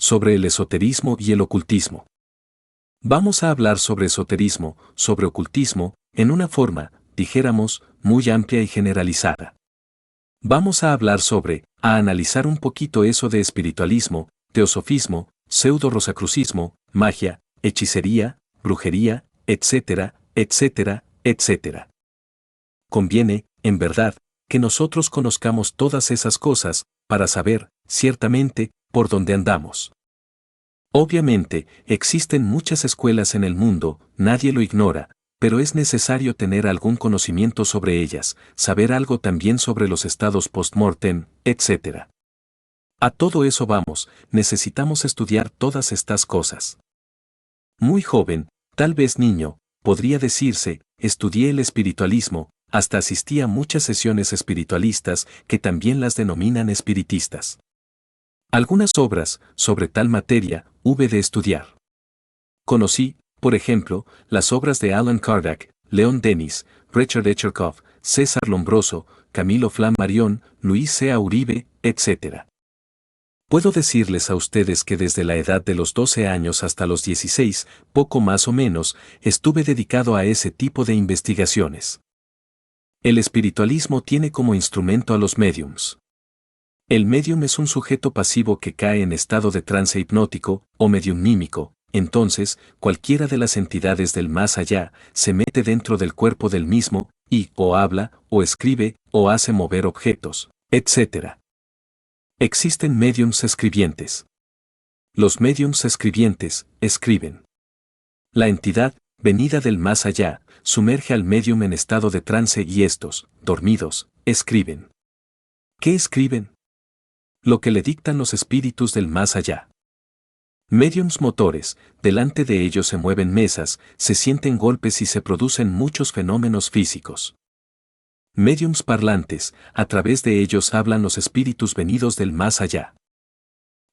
sobre el esoterismo y el ocultismo. Vamos a hablar sobre esoterismo, sobre ocultismo, en una forma, dijéramos, muy amplia y generalizada. Vamos a hablar a analizar un poquito eso de espiritualismo, teosofismo, pseudo-rosacrucismo, magia, hechicería, brujería, etcétera, etcétera, etcétera. Conviene, en verdad, que nosotros conozcamos todas esas cosas, para saber, ciertamente, por dónde andamos. Obviamente, existen muchas escuelas en el mundo, nadie lo ignora, pero es necesario tener algún conocimiento sobre ellas, saber algo también sobre los estados post-mortem, etc. A todo eso vamos, necesitamos estudiar todas estas cosas. Muy joven, tal vez niño, podría decirse, estudié el espiritualismo, hasta asistí a muchas sesiones espiritualistas que también las denominan espiritistas. Algunas obras, sobre tal materia, hube de estudiar. Conocí, por ejemplo, las obras de Allan Kardec, Leon Denis, Richard Echirkov, César Lombroso, Camilo Flammarion, Luis C. A. Uribe, etc. Puedo decirles a ustedes que desde la edad de los 12 años hasta los 16, poco más o menos, estuve dedicado a ese tipo de investigaciones. El espiritualismo tiene como instrumento a los médiums. El médium es un sujeto pasivo que cae en estado de trance hipnótico o mediumnímico, entonces, cualquiera de las entidades del más allá se mete dentro del cuerpo del mismo y o habla, o escribe, o hace mover objetos, etc. Existen médiums escribientes. Los médiums escribientes escriben. La entidad, venida del más allá, sumerge al médium en estado de trance y estos, dormidos, escriben. ¿Qué escriben? Lo que le dictan los espíritus del más allá. Médiums motores, delante de ellos se mueven mesas, se sienten golpes y se producen muchos fenómenos físicos. Médiums parlantes, a través de ellos hablan los espíritus venidos del más allá.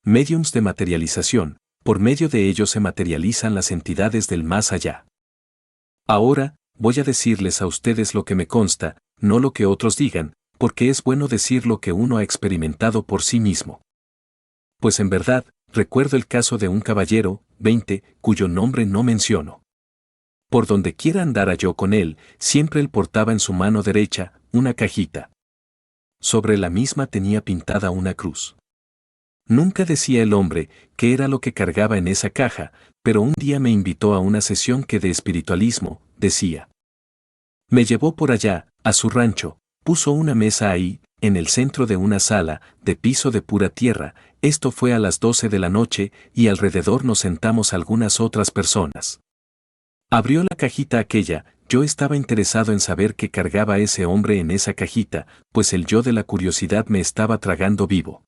Médiums de materialización, por medio de ellos se materializan las entidades del más allá. Ahora, voy a decirles a ustedes lo que me consta, no lo que otros digan, porque es bueno decir lo que uno ha experimentado por sí mismo. Pues en verdad, recuerdo el caso de un caballero, 20, cuyo nombre no menciono. Por donde quiera andara yo con él, siempre él portaba en su mano derecha una cajita. Sobre la misma tenía pintada una cruz. Nunca decía el hombre qué era lo que cargaba en esa caja, pero un día me invitó a una sesión que de espiritualismo, decía. Me llevó por allá, a su rancho, puso una mesa ahí, en el centro de una sala, de piso de pura tierra, esto fue a las 12 de la noche, y alrededor nos sentamos algunas otras personas. Abrió la cajita aquella, yo estaba interesado en saber qué cargaba ese hombre en esa cajita, pues el yo de la curiosidad me estaba tragando vivo.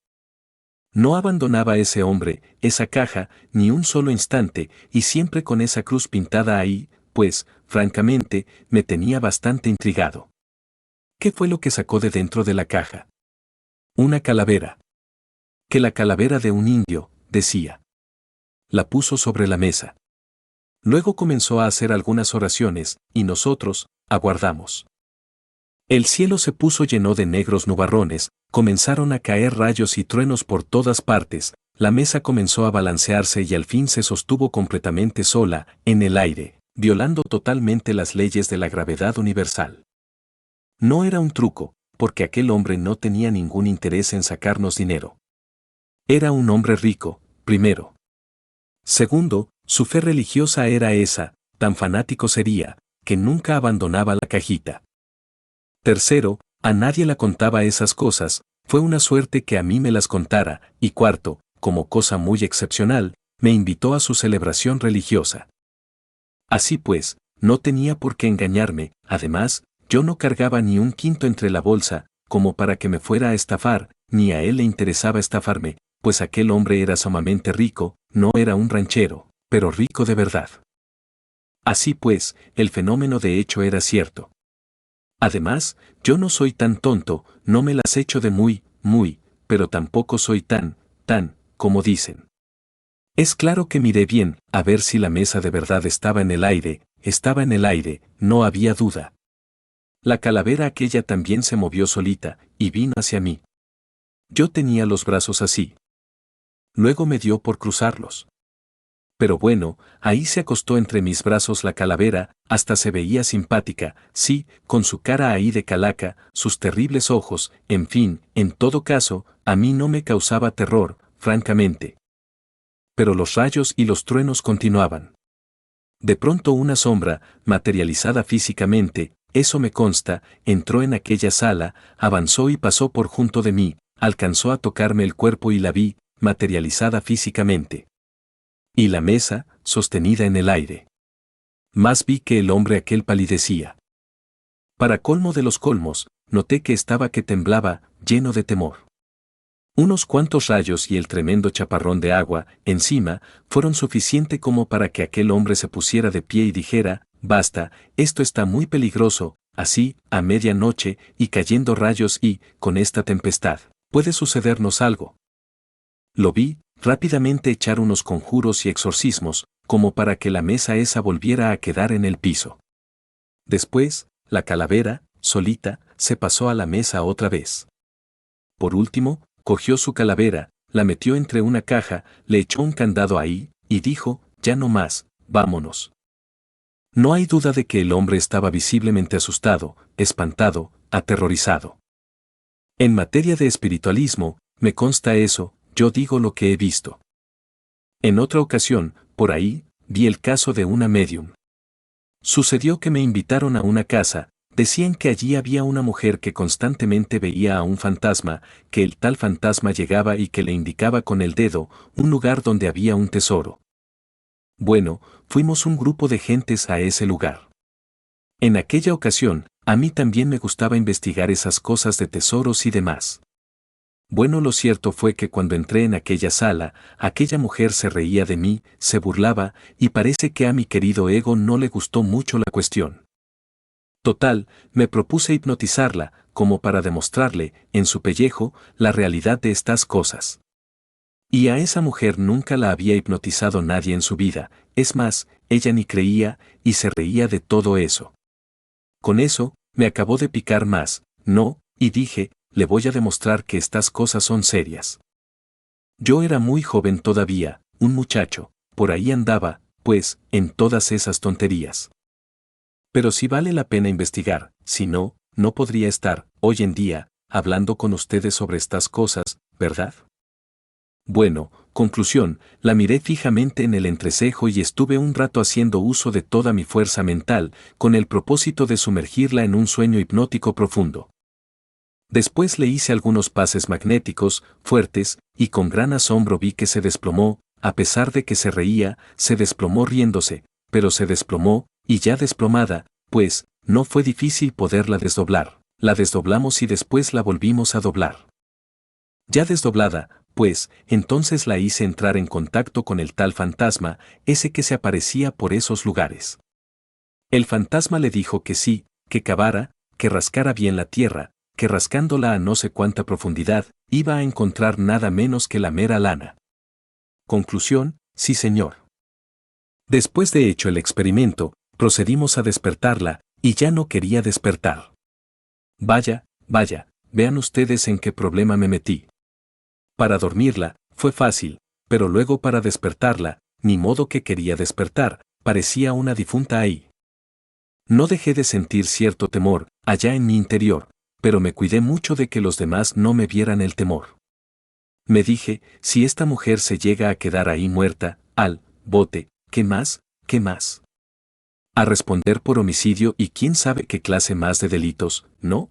No abandonaba ese hombre, esa caja, ni un solo instante, y siempre con esa cruz pintada ahí, pues, francamente, me tenía bastante intrigado. ¿Qué fue lo que sacó de dentro de la caja? Una calavera. Que la calavera de un indio, decía. La puso sobre la mesa. Luego comenzó a hacer algunas oraciones, y nosotros, aguardamos. El cielo se puso lleno de negros nubarrones, comenzaron a caer rayos y truenos por todas partes, la mesa comenzó a balancearse y al fin se sostuvo completamente sola, en el aire, violando totalmente las leyes de la gravedad universal. No era un truco, porque aquel hombre no tenía ningún interés en sacarnos dinero. Era un hombre rico, primero. Segundo, su fe religiosa era esa, tan fanático sería, que nunca abandonaba la cajita. Tercero, a nadie la contaba esas cosas, fue una suerte que a mí me las contara, y cuarto, como cosa muy excepcional, me invitó a su celebración religiosa. Así pues, no tenía por qué engañarme, además, yo no cargaba ni un quinto entre la bolsa, como para que me fuera a estafar, ni a él le interesaba estafarme, pues aquel hombre era sumamente rico, no era un ranchero, pero rico de verdad. Así pues, el fenómeno de hecho era cierto. Además, yo no soy tan tonto, no me las echo de muy, pero tampoco soy tan, como dicen. Es claro que miré bien, a ver si la mesa de verdad estaba en el aire, no había duda. La calavera aquella también se movió solita, y vino hacia mí. Yo tenía los brazos así. Luego me dio por cruzarlos. Pero bueno, ahí se acostó entre mis brazos la calavera, hasta se veía simpática, sí, con su cara ahí de calaca, sus terribles ojos, en fin, en todo caso, a mí no me causaba terror, francamente. Pero los rayos y los truenos continuaban. De pronto una sombra, materializada físicamente, eso me consta, entró en aquella sala, avanzó y pasó por junto de mí, alcanzó a tocarme el cuerpo y la vi, materializada físicamente. Y la mesa, sostenida en el aire. Más vi que el hombre aquel palidecía. Para colmo de los colmos, noté que estaba que temblaba, lleno de temor. Unos cuantos rayos y el tremendo chaparrón de agua, encima, fueron suficiente como para que aquel hombre se pusiera de pie y dijera, basta, esto está muy peligroso, así, a medianoche, y cayendo rayos y, con esta tempestad, puede sucedernos algo. Lo vi, rápidamente echar unos conjuros y exorcismos, como para que la mesa esa volviera a quedar en el piso. Después, la calavera, solita, se pasó a la mesa otra vez. Por último, cogió su calavera, la metió entre una caja, le echó un candado ahí, y dijo, ya no más, vámonos. No hay duda de que el hombre estaba visiblemente asustado, espantado, aterrorizado. En materia de espiritualismo, me consta eso, yo digo lo que he visto. En otra ocasión, por ahí, vi el caso de una médium. Sucedió que me invitaron a una casa, decían que allí había una mujer que constantemente veía a un fantasma, que el tal fantasma llegaba y que le indicaba con el dedo un lugar donde había un tesoro. Bueno, fuimos un grupo de gentes a ese lugar. En aquella ocasión, a mí también me gustaba investigar esas cosas de tesoros y demás. Bueno, lo cierto fue que cuando entré en aquella sala, aquella mujer se reía de mí, se burlaba, y parece que a mi querido ego no le gustó mucho la cuestión. Total, me propuse hipnotizarla, como para demostrarle, en su pellejo, la realidad de estas cosas. Y a esa mujer nunca la había hipnotizado nadie en su vida, es más, ella ni creía, y se reía de todo eso. Con eso, me acabó de picar más, no, y dije, le voy a demostrar que estas cosas son serias. Yo era muy joven todavía, un muchacho, por ahí andaba, pues, en todas esas tonterías. Pero si vale la pena investigar, si no, no podría estar, hoy en día, hablando con ustedes sobre estas cosas, ¿verdad? Bueno, conclusión, la miré fijamente en el entrecejo y estuve un rato haciendo uso de toda mi fuerza mental, con el propósito de sumergirla en un sueño hipnótico profundo. Después le hice algunos pases magnéticos, fuertes, y con gran asombro vi que se desplomó, a pesar de que se reía, se desplomó riéndose, pero se desplomó, y ya desplomada, pues, no fue difícil poderla desdoblar. La desdoblamos y después la volvimos a doblar. Ya desdoblada, pues, entonces la hice entrar en contacto con el tal fantasma, ese que se aparecía por esos lugares. El fantasma le dijo que sí, que cavara, que rascara bien la tierra, que rascándola a no sé cuánta profundidad, iba a encontrar nada menos que la mera lana. Conclusión, sí señor. Después de hecho el experimento, procedimos a despertarla, y ya no quería despertar. Vaya, vaya, vean ustedes en qué problema me metí. Para dormirla, fue fácil, pero luego para despertarla, ni modo que quería despertar, parecía una difunta ahí. No dejé de sentir cierto temor, allá en mi interior, pero me cuidé mucho de que los demás no me vieran el temor. Me dije, si esta mujer se llega a quedar ahí muerta, al bote, ¿qué más? ¿Qué más? A responder por homicidio y quién sabe qué clase más de delitos, ¿no?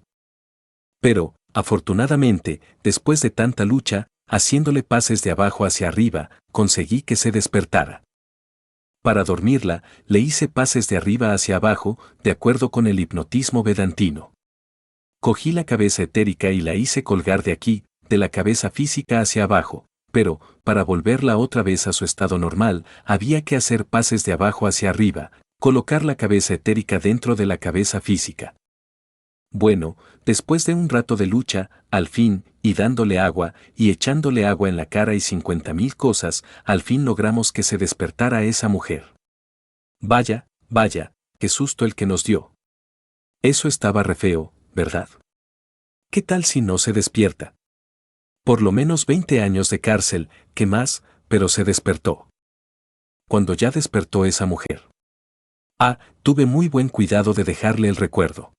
Pero, afortunadamente, después de tanta lucha, haciéndole pases de abajo hacia arriba, conseguí que se despertara. Para dormirla, le hice pases de arriba hacia abajo, de acuerdo con el hipnotismo vedantino. Cogí la cabeza etérica y la hice colgar de aquí, de la cabeza física hacia abajo, pero, para volverla otra vez a su estado normal, había que hacer pases de abajo hacia arriba, colocar la cabeza etérica dentro de la cabeza física. Bueno, después de un rato de lucha, al fin, y dándole agua, y echándole agua en la cara y 50.000 cosas, al fin logramos que se despertara esa mujer. Vaya, vaya, qué susto el que nos dio. Eso estaba re feo, ¿verdad? ¿Qué tal si no se despierta? Por lo menos 20 años de cárcel, ¿qué más? Pero se despertó. Cuando ya despertó esa mujer. Tuve muy buen cuidado de dejarle el recuerdo.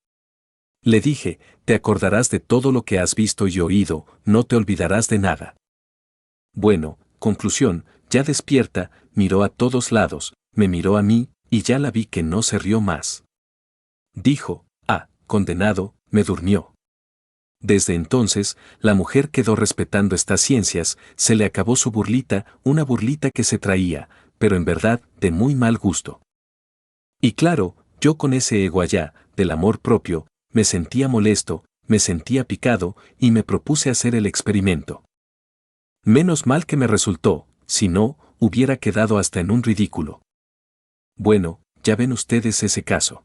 Le dije, te acordarás de todo lo que has visto y oído, no te olvidarás de nada. Bueno, conclusión, ya despierta, miró a todos lados, me miró a mí, y ya la vi que no se rió más. Dijo, condenado, me durmió. Desde entonces, la mujer quedó respetando estas ciencias, se le acabó su burlita, una burlita que se traía, pero en verdad, de muy mal gusto. Y claro, yo con ese ego allá, del amor propio, me sentía molesto, me sentía picado, y me propuse hacer el experimento. Menos mal que me resultó, si no, hubiera quedado hasta en un ridículo. Bueno, ya ven ustedes ese caso.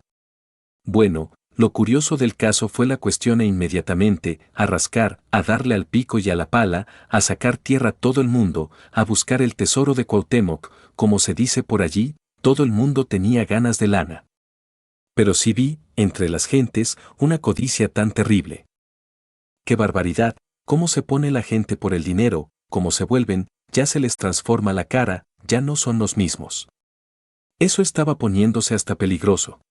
Bueno, lo curioso del caso fue la cuestión inmediatamente, a rascar, a darle al pico y a la pala, a sacar tierra todo el mundo, a buscar el tesoro de Cuauhtémoc, como se dice por allí, todo el mundo tenía ganas de lana. Pero sí vi, entre las gentes, una codicia tan terrible. ¡Qué barbaridad! Cómo se pone la gente por el dinero, cómo se vuelven, ya se les transforma la cara, ya no son los mismos. Eso estaba poniéndose hasta peligroso.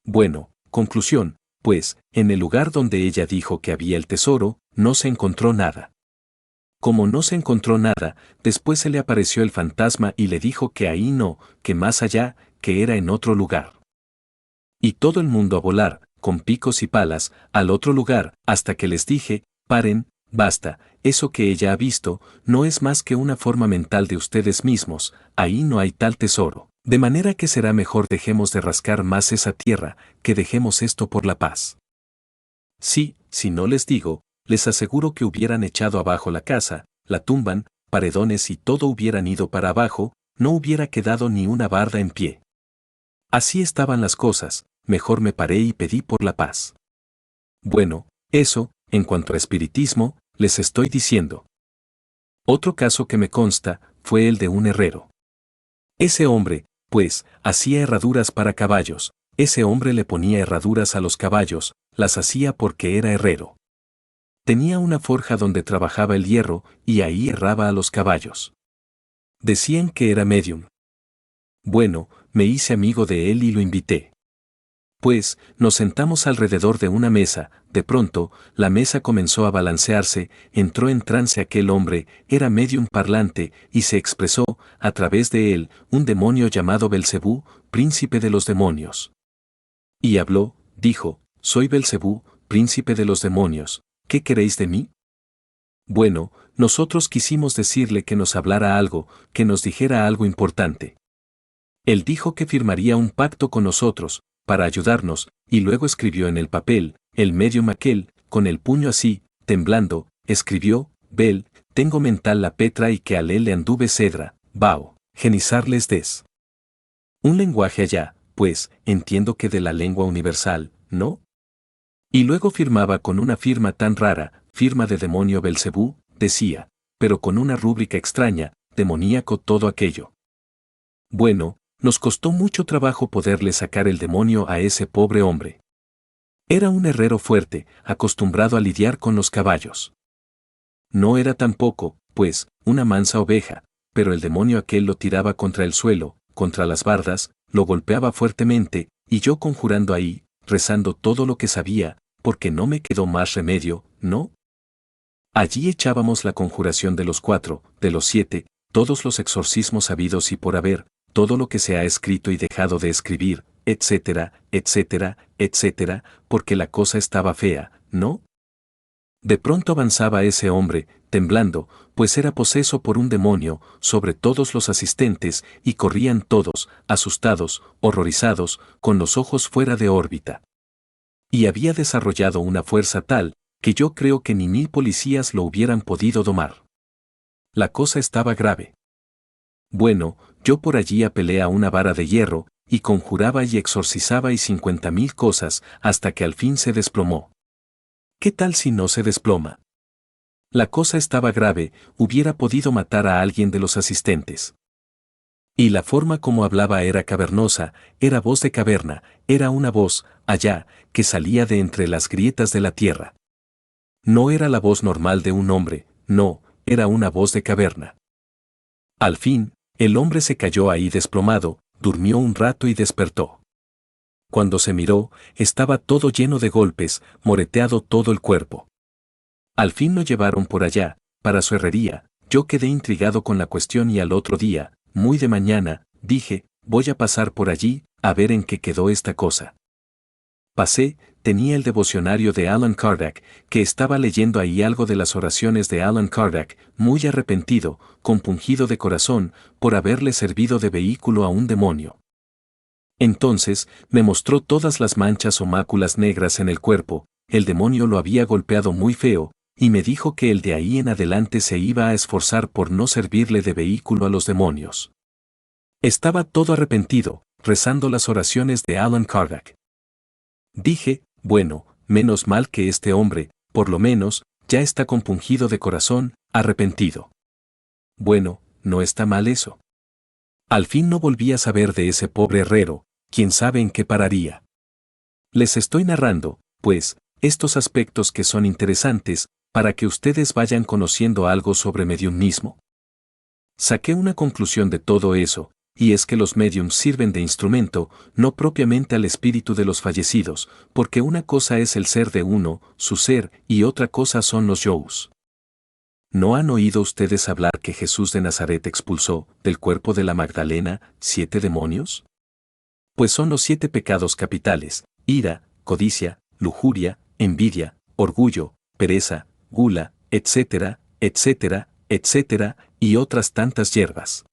Bueno, conclusión, pues, en el lugar donde ella dijo que había el tesoro, no se encontró nada. Como no se encontró nada, después se le apareció el fantasma y le dijo que ahí no, que más allá, que era en otro lugar. Y todo el mundo a volar, con picos y palas, al otro lugar, hasta que les dije, paren, basta, eso que ella ha visto, no es más que una forma mental de ustedes mismos, ahí no hay tal tesoro. De manera que será mejor dejemos de rascar más esa tierra, que dejemos esto por la paz. Sí, si no les digo, les aseguro que hubieran echado abajo la casa, la tumban, paredones y todo hubieran ido para abajo, no hubiera quedado ni una barda en pie. Así estaban las cosas, mejor me paré y pedí por la paz. Bueno, eso, en cuanto a espiritismo, les estoy diciendo. Otro caso que me consta, fue el de un herrero. Ese hombre, pues, hacía herraduras para caballos, ese hombre le ponía herraduras a los caballos, las hacía porque era herrero. Tenía una forja donde trabajaba el hierro, y ahí herraba a los caballos. Decían que era médium. Bueno, me hice amigo de él y lo invité. Pues, nos sentamos alrededor de una mesa, de pronto, la mesa comenzó a balancearse, entró en trance aquel hombre, era médium parlante, y se expresó, a través de él, un demonio llamado Belcebú, príncipe de los demonios. Y habló, dijo, soy Belcebú, príncipe de los demonios, ¿qué queréis de mí? Bueno, nosotros quisimos decirle que nos hablara algo, que nos dijera algo importante. Él dijo que firmaría un pacto con nosotros, para ayudarnos, y luego escribió en el papel, el médium aquel, con el puño así, temblando, escribió, Bel, tengo mental la Petra y que a él le anduve cedra, bao, genizarles des. Un lenguaje allá, pues, entiendo que de la lengua universal, ¿no? Y luego firmaba con una firma tan rara, firma de demonio Belcebú, decía, pero con una rúbrica extraña, demoníaco todo aquello. Bueno, nos costó mucho trabajo poderle sacar el demonio a ese pobre hombre. Era un herrero fuerte, acostumbrado a lidiar con los caballos. No era tampoco, pues, una mansa oveja, pero el demonio aquel lo tiraba contra el suelo, contra las bardas, lo golpeaba fuertemente, y yo conjurando ahí, rezando todo lo que sabía, porque no me quedó más remedio, ¿no? Allí echábamos la conjuración de los 4, de los 7, todos los exorcismos habidos y por haber, todo lo que se ha escrito y dejado de escribir, etcétera, etcétera, etcétera, porque la cosa estaba fea, ¿no? De pronto avanzaba ese hombre, temblando, pues era poseso por un demonio, sobre todos los asistentes, y corrían todos, asustados, horrorizados, con los ojos fuera de órbita. Y había desarrollado una fuerza tal, que yo creo que ni 1000 policías lo hubieran podido domar. La cosa estaba grave. Bueno, yo por allí apelé a una vara de hierro, y conjuraba y exorcizaba y 50.000 cosas, hasta que al fin se desplomó. ¿Qué tal si no se desploma? La cosa estaba grave, hubiera podido matar a alguien de los asistentes. Y la forma como hablaba era cavernosa, era voz de caverna, era una voz, allá, que salía de entre las grietas de la tierra. No era la voz normal de un hombre, no, era una voz de caverna. Al fin, el hombre se cayó ahí desplomado, durmió un rato y despertó. Cuando se miró, estaba todo lleno de golpes, moreteado todo el cuerpo. Al fin lo llevaron por allá, para su herrería. Yo quedé intrigado con la cuestión y al otro día, muy de mañana, dije, voy a pasar por allí, a ver en qué quedó esta cosa. Pasé, tenía el devocionario de Allan Kardec, que estaba leyendo ahí algo de las oraciones de Allan Kardec, muy arrepentido, compungido de corazón, por haberle servido de vehículo a un demonio. Entonces, me mostró todas las manchas o máculas negras en el cuerpo, el demonio lo había golpeado muy feo, y me dijo que él de ahí en adelante se iba a esforzar por no servirle de vehículo a los demonios. Estaba todo arrepentido, rezando las oraciones de Allan Kardec. Dije, bueno, menos mal que este hombre, por lo menos, ya está compungido de corazón, arrepentido. Bueno, no está mal eso. Al fin no volví a saber de ese pobre herrero, quién sabe en qué pararía. Les estoy narrando, pues, estos aspectos que son interesantes, para que ustedes vayan conociendo algo sobre mediumismo. Saqué una conclusión de todo eso, y es que los mediums sirven de instrumento, no propiamente al espíritu de los fallecidos, porque una cosa es el ser de uno, su ser, y otra cosa son los yous. ¿No han oído ustedes hablar que Jesús de Nazaret expulsó, del cuerpo de la Magdalena, 7 demonios? Pues son los 7 pecados capitales: ira, codicia, lujuria, envidia, orgullo, pereza, gula, etcétera, etcétera, etcétera, y otras tantas hierbas.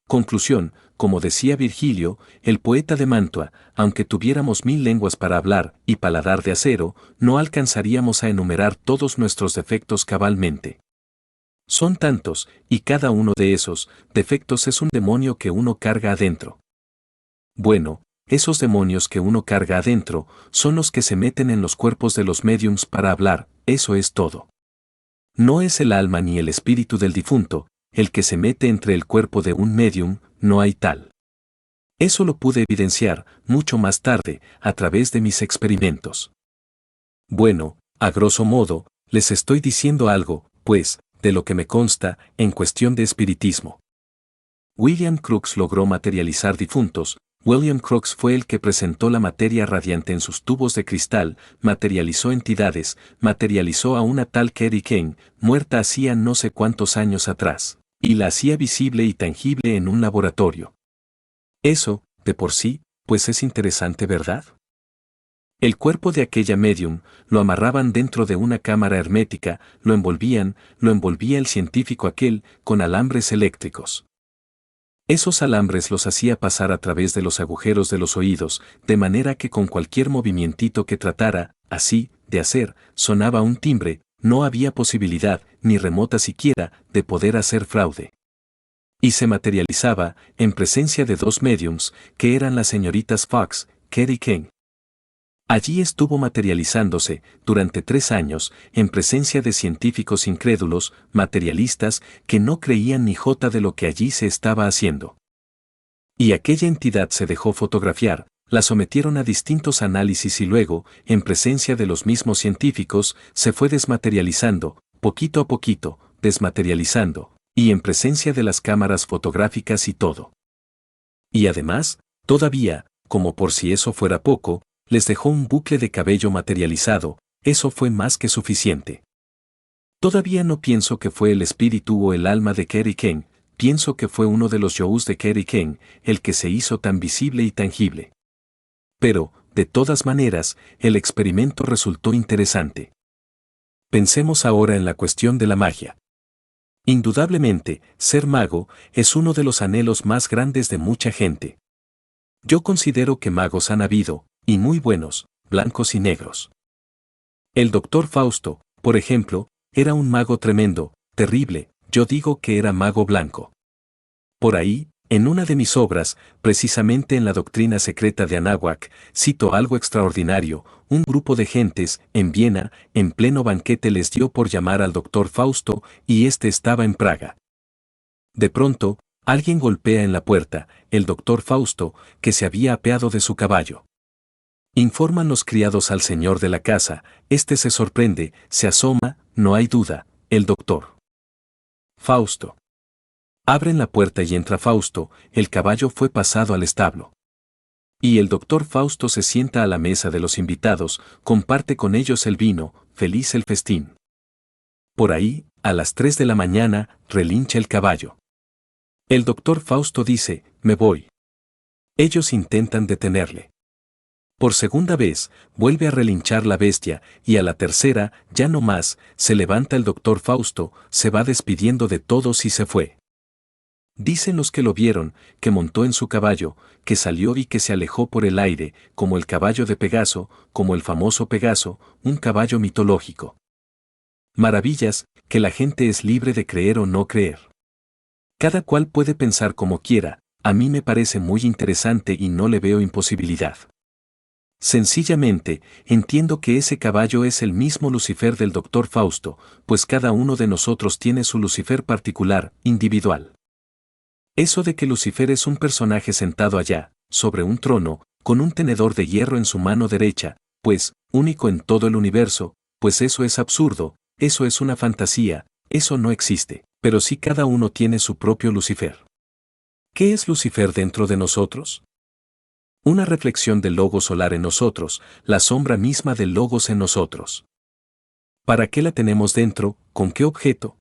Conclusión, como decía Virgilio, el poeta de Mantua, aunque tuviéramos 1000 lenguas para hablar y paladar de acero, no alcanzaríamos a enumerar todos nuestros defectos cabalmente. Son tantos, y cada uno de esos defectos es un demonio que uno carga adentro. Bueno, esos demonios que uno carga adentro son los que se meten en los cuerpos de los médiums para hablar, eso es todo. No es el alma ni el espíritu del difunto el que se mete entre el cuerpo de un médium, no hay tal. Eso lo pude evidenciar mucho más tarde a través de mis experimentos. Bueno, a grosso modo, les estoy diciendo algo, pues, de lo que me consta en cuestión de espiritismo. William Crookes logró materializar difuntos. William Crookes fue el que presentó la materia radiante en sus tubos de cristal, materializó entidades, materializó a una tal Kerry Kane, muerta hacía no sé cuántos años atrás, y la hacía visible y tangible en un laboratorio. Eso, de por sí, pues es interesante, ¿verdad? El cuerpo de aquella medium lo amarraban dentro de una cámara hermética, lo envolvía el científico aquel, con alambres eléctricos. Esos alambres los hacía pasar a través de los agujeros de los oídos, de manera que con cualquier movimientito que tratara, así, de hacer, sonaba un timbre, no había posibilidad, ni remota siquiera, de poder hacer fraude. Y se materializaba, en presencia de 2 mediums, que eran las señoritas Fox, Kerry Kane. Allí estuvo materializándose, durante 3 años, en presencia de científicos incrédulos, materialistas, que no creían ni jota de lo que allí se estaba haciendo. Y aquella entidad se dejó fotografiar, la sometieron a distintos análisis y luego, en presencia de los mismos científicos, se fue desmaterializando, poquito a poquito, desmaterializando, y en presencia de las cámaras fotográficas y todo. Y además, todavía, como por si eso fuera poco, les dejó un bucle de cabello materializado, eso fue más que suficiente. Todavía no pienso que fue el espíritu o el alma de Kerry Kane, pienso que fue uno de los yous de Kerry Kane, el que se hizo tan visible y tangible. Pero, de todas maneras, el experimento resultó interesante. Pensemos ahora en la cuestión de la magia. Indudablemente, ser mago es uno de los anhelos más grandes de mucha gente. Yo considero que magos han habido, y muy buenos, blancos y negros. El doctor Fausto, por ejemplo, era un mago tremendo, terrible, yo digo que era mago blanco. Por ahí, en una de mis obras, precisamente en la doctrina secreta de Anáhuac, cito algo extraordinario: un grupo de gentes, en Viena, en pleno banquete les dio por llamar al doctor Fausto, y este estaba en Praga. De pronto, alguien golpea en la puerta, el doctor Fausto, que se había apeado de su caballo. Informan los criados al señor de la casa, este se sorprende, se asoma, no hay duda, el doctor Fausto. Abren la puerta y entra Fausto, el caballo fue pasado al establo. Y el doctor Fausto se sienta a la mesa de los invitados, comparte con ellos el vino, feliz el festín. Por ahí, a las 3 de la mañana, relincha el caballo. El doctor Fausto dice, me voy. Ellos intentan detenerle. Por segunda vez, vuelve a relinchar la bestia, y a la tercera, ya no más, se levanta el doctor Fausto, se va despidiendo de todos y se fue. Dicen los que lo vieron, que montó en su caballo, que salió y que se alejó por el aire, como el caballo de Pegaso, como el famoso Pegaso, un caballo mitológico. Maravillas, que la gente es libre de creer o no creer. Cada cual puede pensar como quiera, a mí me parece muy interesante y no le veo imposibilidad. Sencillamente, entiendo que ese caballo es el mismo Lucifer del doctor Fausto, pues cada uno de nosotros tiene su Lucifer particular, individual. Eso de que Lucifer es un personaje sentado allá, sobre un trono, con un tenedor de hierro en su mano derecha, pues, único en todo el universo, pues eso es absurdo, eso es una fantasía, eso no existe, pero sí cada uno tiene su propio Lucifer. ¿Qué es Lucifer dentro de nosotros? Una reflexión del Logos solar en nosotros, la sombra misma del Logos en nosotros. ¿Para qué la tenemos dentro? ¿Con qué objeto?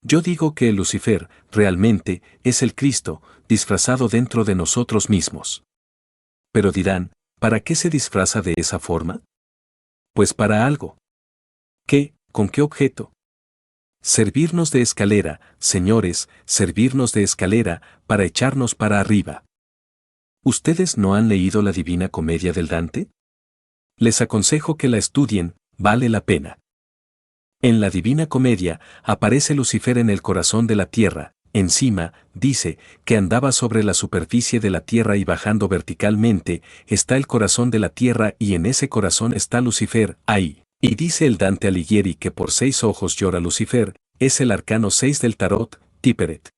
Yo digo que el Lucifer, realmente, es el Cristo, disfrazado dentro de nosotros mismos. Pero dirán, ¿para qué se disfraza de esa forma? Pues para algo. ¿Qué? ¿Con qué objeto? Servirnos de escalera, señores, servirnos de escalera, para echarnos para arriba. ¿Ustedes no han leído la Divina Comedia del Dante? Les aconsejo que la estudien, vale la pena. En la Divina Comedia, aparece Lucifer en el corazón de la tierra, encima, dice, que andaba sobre la superficie de la tierra y bajando verticalmente, está el corazón de la tierra y en ese corazón está Lucifer, ahí. Y dice el Dante Alighieri que por 6 ojos llora Lucifer, es el arcano 6 del tarot, Tiperet.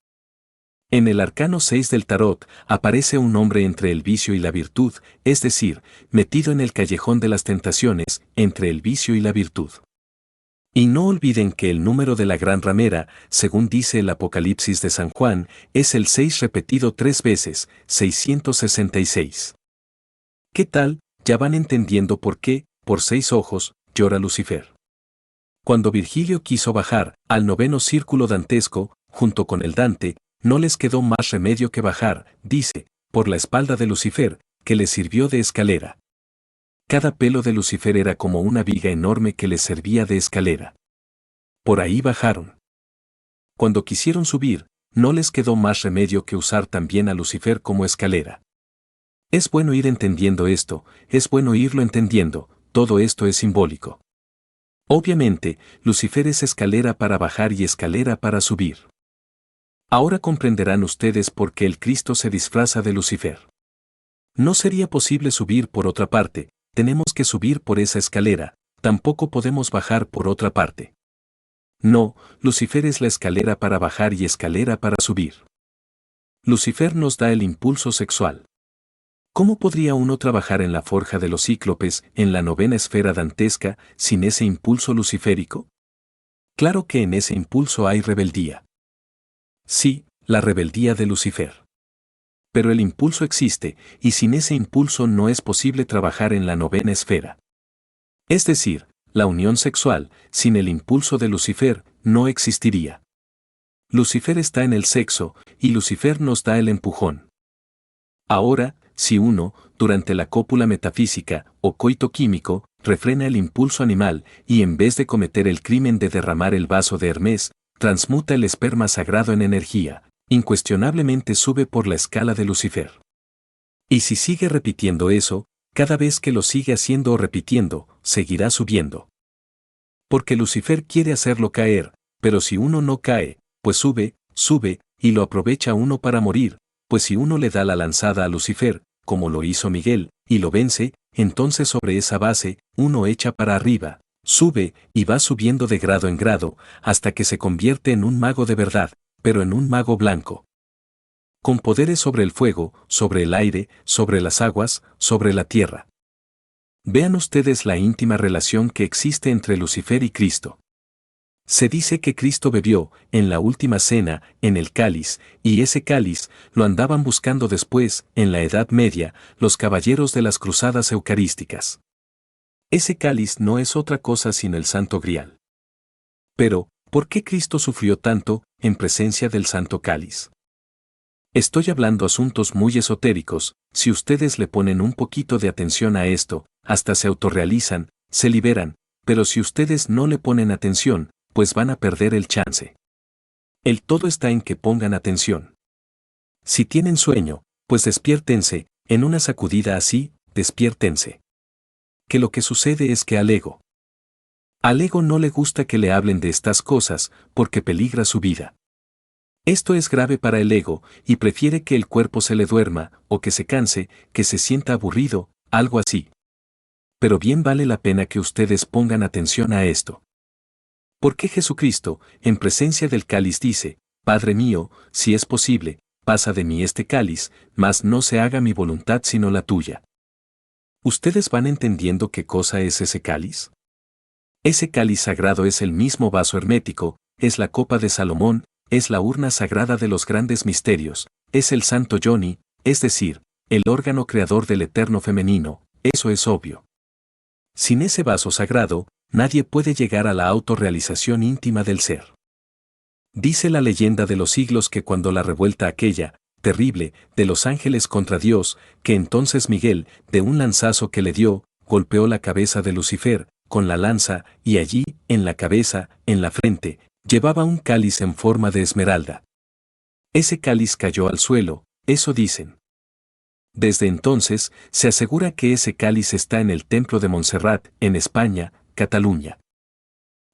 En el arcano 6 del tarot, aparece un hombre entre el vicio y la virtud, es decir, metido en el callejón de las tentaciones, entre el vicio y la virtud. Y no olviden que el número de la gran ramera, según dice el Apocalipsis de San Juan, es el 6 repetido 3 veces, 666. ¿Qué tal? Ya van entendiendo por qué, por 6 ojos, llora Lucifer. Cuando Virgilio quiso bajar al 9º círculo dantesco, junto con el Dante, no les quedó más remedio que bajar, dice, por la espalda de Lucifer, que le sirvió de escalera. Cada pelo de Lucifer era como una viga enorme que les servía de escalera. Por ahí bajaron. Cuando quisieron subir, no les quedó más remedio que usar también a Lucifer como escalera. Es bueno ir entendiendo esto, es bueno irlo entendiendo, todo esto es simbólico. Obviamente, Lucifer es escalera para bajar y escalera para subir. Ahora comprenderán ustedes por qué el Cristo se disfraza de Lucifer. No sería posible subir por otra parte, tenemos que subir por esa escalera, tampoco podemos bajar por otra parte. No, Lucifer es la escalera para bajar y escalera para subir. Lucifer nos da el impulso sexual. ¿Cómo podría uno trabajar en la forja de los cíclopes, en la 9ª esfera dantesca, sin ese impulso luciférico? Claro que en ese impulso hay rebeldía. Sí, la rebeldía de Lucifer. Pero el impulso existe, y sin ese impulso no es posible trabajar en la 9ª esfera. Es decir, la unión sexual, sin el impulso de Lucifer, no existiría. Lucifer está en el sexo, y Lucifer nos da el empujón. Ahora, si uno, durante la cópula metafísica, o coito químico, refrena el impulso animal, y en vez de cometer el crimen de derramar el vaso de Hermes, transmuta el esperma sagrado en energía, incuestionablemente sube por la escala de Lucifer. Y si sigue repitiendo eso, cada vez que lo sigue haciendo o repitiendo, seguirá subiendo. Porque Lucifer quiere hacerlo caer, pero si uno no cae, pues sube, sube, y lo aprovecha uno para morir, pues si uno le da la lanzada a Lucifer, como lo hizo Miguel, y lo vence, entonces sobre esa base, uno echa para arriba, sube, y va subiendo de grado en grado, hasta que se convierte en un mago de verdad, pero en un mago blanco. Con poderes sobre el fuego, sobre el aire, sobre las aguas, sobre la tierra. Vean ustedes la íntima relación que existe entre Lucifer y Cristo. Se dice que Cristo bebió, en la última cena, en el cáliz, y ese cáliz lo andaban buscando después, en la Edad Media, los caballeros de las cruzadas eucarísticas. Ese cáliz no es otra cosa sino el Santo Grial. Pero, ¿por qué Cristo sufrió tanto, en presencia del Santo Cáliz? Estoy hablando asuntos muy esotéricos, si ustedes le ponen un poquito de atención a esto, hasta se autorrealizan, se liberan, pero si ustedes no le ponen atención, pues van a perder el chance. El todo está en que pongan atención. Si tienen sueño, pues despiértense, en una sacudida así, despiértense. Que lo que sucede es que al ego no le gusta que le hablen de estas cosas, porque peligra su vida. Esto es grave para el ego, y prefiere que el cuerpo se le duerma, o que se canse, que se sienta aburrido, algo así. Pero bien vale la pena que ustedes pongan atención a esto. Porque Jesucristo, en presencia del cáliz dice, Padre mío, si es posible, pasa de mí este cáliz, mas no se haga mi voluntad sino la tuya. ¿Ustedes van entendiendo qué cosa es ese cáliz? Ese cáliz sagrado es el mismo vaso hermético, es la copa de Salomón, es la urna sagrada de los grandes misterios, es el santo Yoni, es decir, el órgano creador del eterno femenino, eso es obvio. Sin ese vaso sagrado, nadie puede llegar a la autorrealización íntima del ser. Dice la leyenda de los siglos que cuando la revuelta aquella, terrible, de los ángeles contra Dios, que entonces Miguel, de un lanzazo que le dio, golpeó la cabeza de Lucifer, con la lanza, y allí, en la cabeza, en la frente, llevaba un cáliz en forma de esmeralda. Ese cáliz cayó al suelo, eso dicen. Desde entonces, se asegura que ese cáliz está en el templo de Montserrat, en España, Cataluña.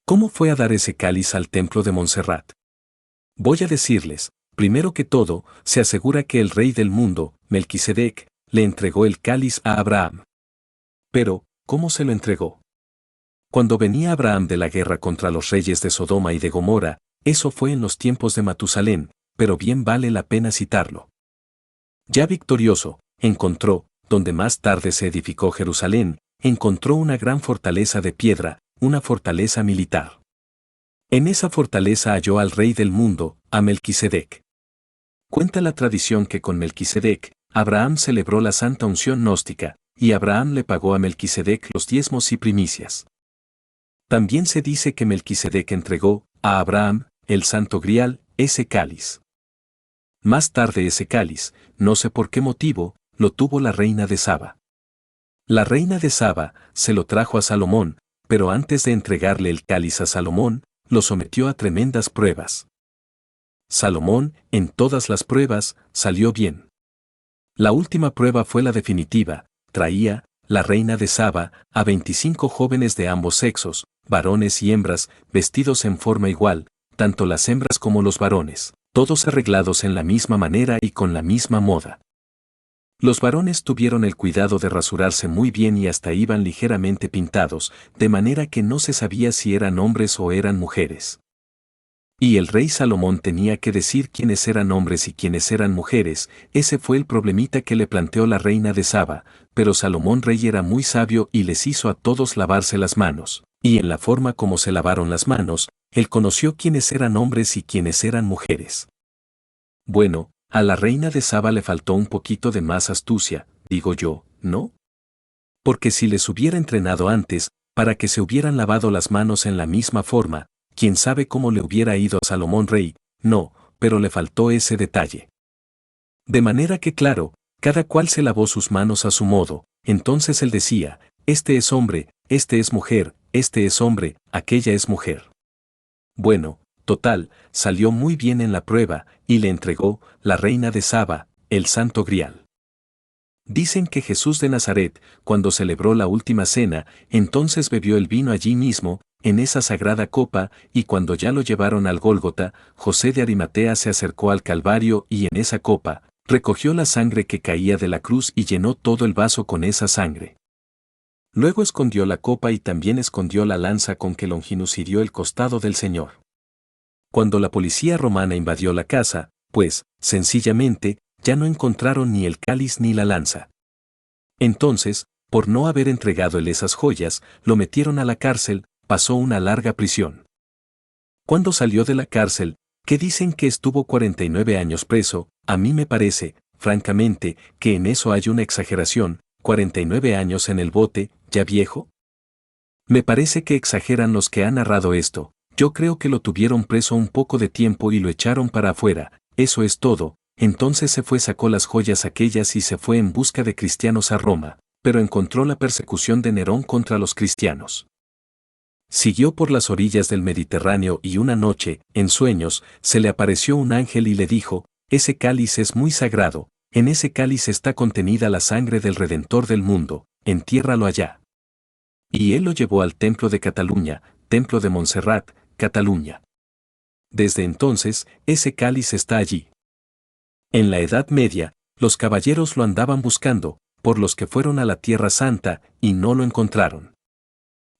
¿Cómo fue a dar ese cáliz al templo de Montserrat? Voy a decirles, primero que todo, se asegura que el rey del mundo, Melquisedec, le entregó el cáliz a Abraham. Pero, ¿cómo se lo entregó? Cuando venía Abraham de la guerra contra los reyes de Sodoma y de Gomorra, eso fue en los tiempos de Matusalén, pero bien vale la pena citarlo. Ya victorioso, encontró, donde más tarde se edificó Jerusalén, encontró una gran fortaleza de piedra, una fortaleza militar. En esa fortaleza halló al rey del mundo, a Melquisedec. Cuenta la tradición que con Melquisedec, Abraham celebró la santa unción gnóstica, y Abraham le pagó a Melquisedec los diezmos y primicias. También se dice que Melquisedec entregó, a Abraham, el santo grial, ese cáliz. Más tarde ese cáliz, no sé por qué motivo, lo tuvo la reina de Saba. La reina de Saba se lo trajo a Salomón, pero antes de entregarle el cáliz a Salomón, lo sometió a tremendas pruebas. Salomón, en todas las pruebas, salió bien. La última prueba fue la definitiva, traía, la reina de Saba, a 25 jóvenes de ambos sexos, varones y hembras, vestidos en forma igual, tanto las hembras como los varones, todos arreglados en la misma manera y con la misma moda. Los varones tuvieron el cuidado de rasurarse muy bien y hasta iban ligeramente pintados, de manera que no se sabía si eran hombres o eran mujeres. Y el rey Salomón tenía que decir quiénes eran hombres y quiénes eran mujeres, ese fue el problemita que le planteó la reina de Saba, pero Salomón rey era muy sabio y les hizo a todos lavarse las manos, y en la forma como se lavaron las manos, él conoció quiénes eran hombres y quiénes eran mujeres. Bueno, a la reina de Saba le faltó un poquito de más astucia, digo yo, ¿no? Porque si les hubiera entrenado antes, para que se hubieran lavado las manos en la misma forma, quién sabe cómo le hubiera ido a Salomón rey, no, pero le faltó ese detalle. De manera que claro, cada cual se lavó sus manos a su modo, entonces él decía, este es hombre, este es mujer, este es hombre, aquella es mujer. Bueno, total, salió muy bien en la prueba, y le entregó, la reina de Saba, el santo grial. Dicen que Jesús de Nazaret, cuando celebró la última cena, entonces bebió el vino allí mismo, en esa sagrada copa, y cuando ya lo llevaron al Gólgota, José de Arimatea se acercó al Calvario y en esa copa, recogió la sangre que caía de la cruz y llenó todo el vaso con esa sangre. Luego escondió la copa y también escondió la lanza con que Longinus hirió el costado del Señor. Cuando la policía romana invadió la casa, pues, sencillamente, ya no encontraron ni el cáliz ni la lanza. Entonces, por no haber entregado él esas joyas, lo metieron a la cárcel, pasó una larga prisión. Cuando salió de la cárcel, que dicen que estuvo 49 años preso, a mí me parece, francamente, que en eso hay una exageración, 49 años en el bote, ¿ya viejo? Me parece que exageran los que han narrado esto. Yo creo que lo tuvieron preso un poco de tiempo y lo echaron para afuera, eso es todo. Entonces se fue, sacó las joyas aquellas y se fue en busca de cristianos a Roma, pero encontró la persecución de Nerón contra los cristianos. Siguió por las orillas del Mediterráneo y una noche, en sueños, se le apareció un ángel y le dijo, ese cáliz es muy sagrado, en ese cáliz está contenida la sangre del Redentor del mundo, entiérralo allá. Y él lo llevó al templo de Cataluña, templo de Montserrat, Cataluña. Desde entonces, ese cáliz está allí. En la Edad Media, los caballeros lo andaban buscando, por los que fueron a la Tierra Santa, y no lo encontraron.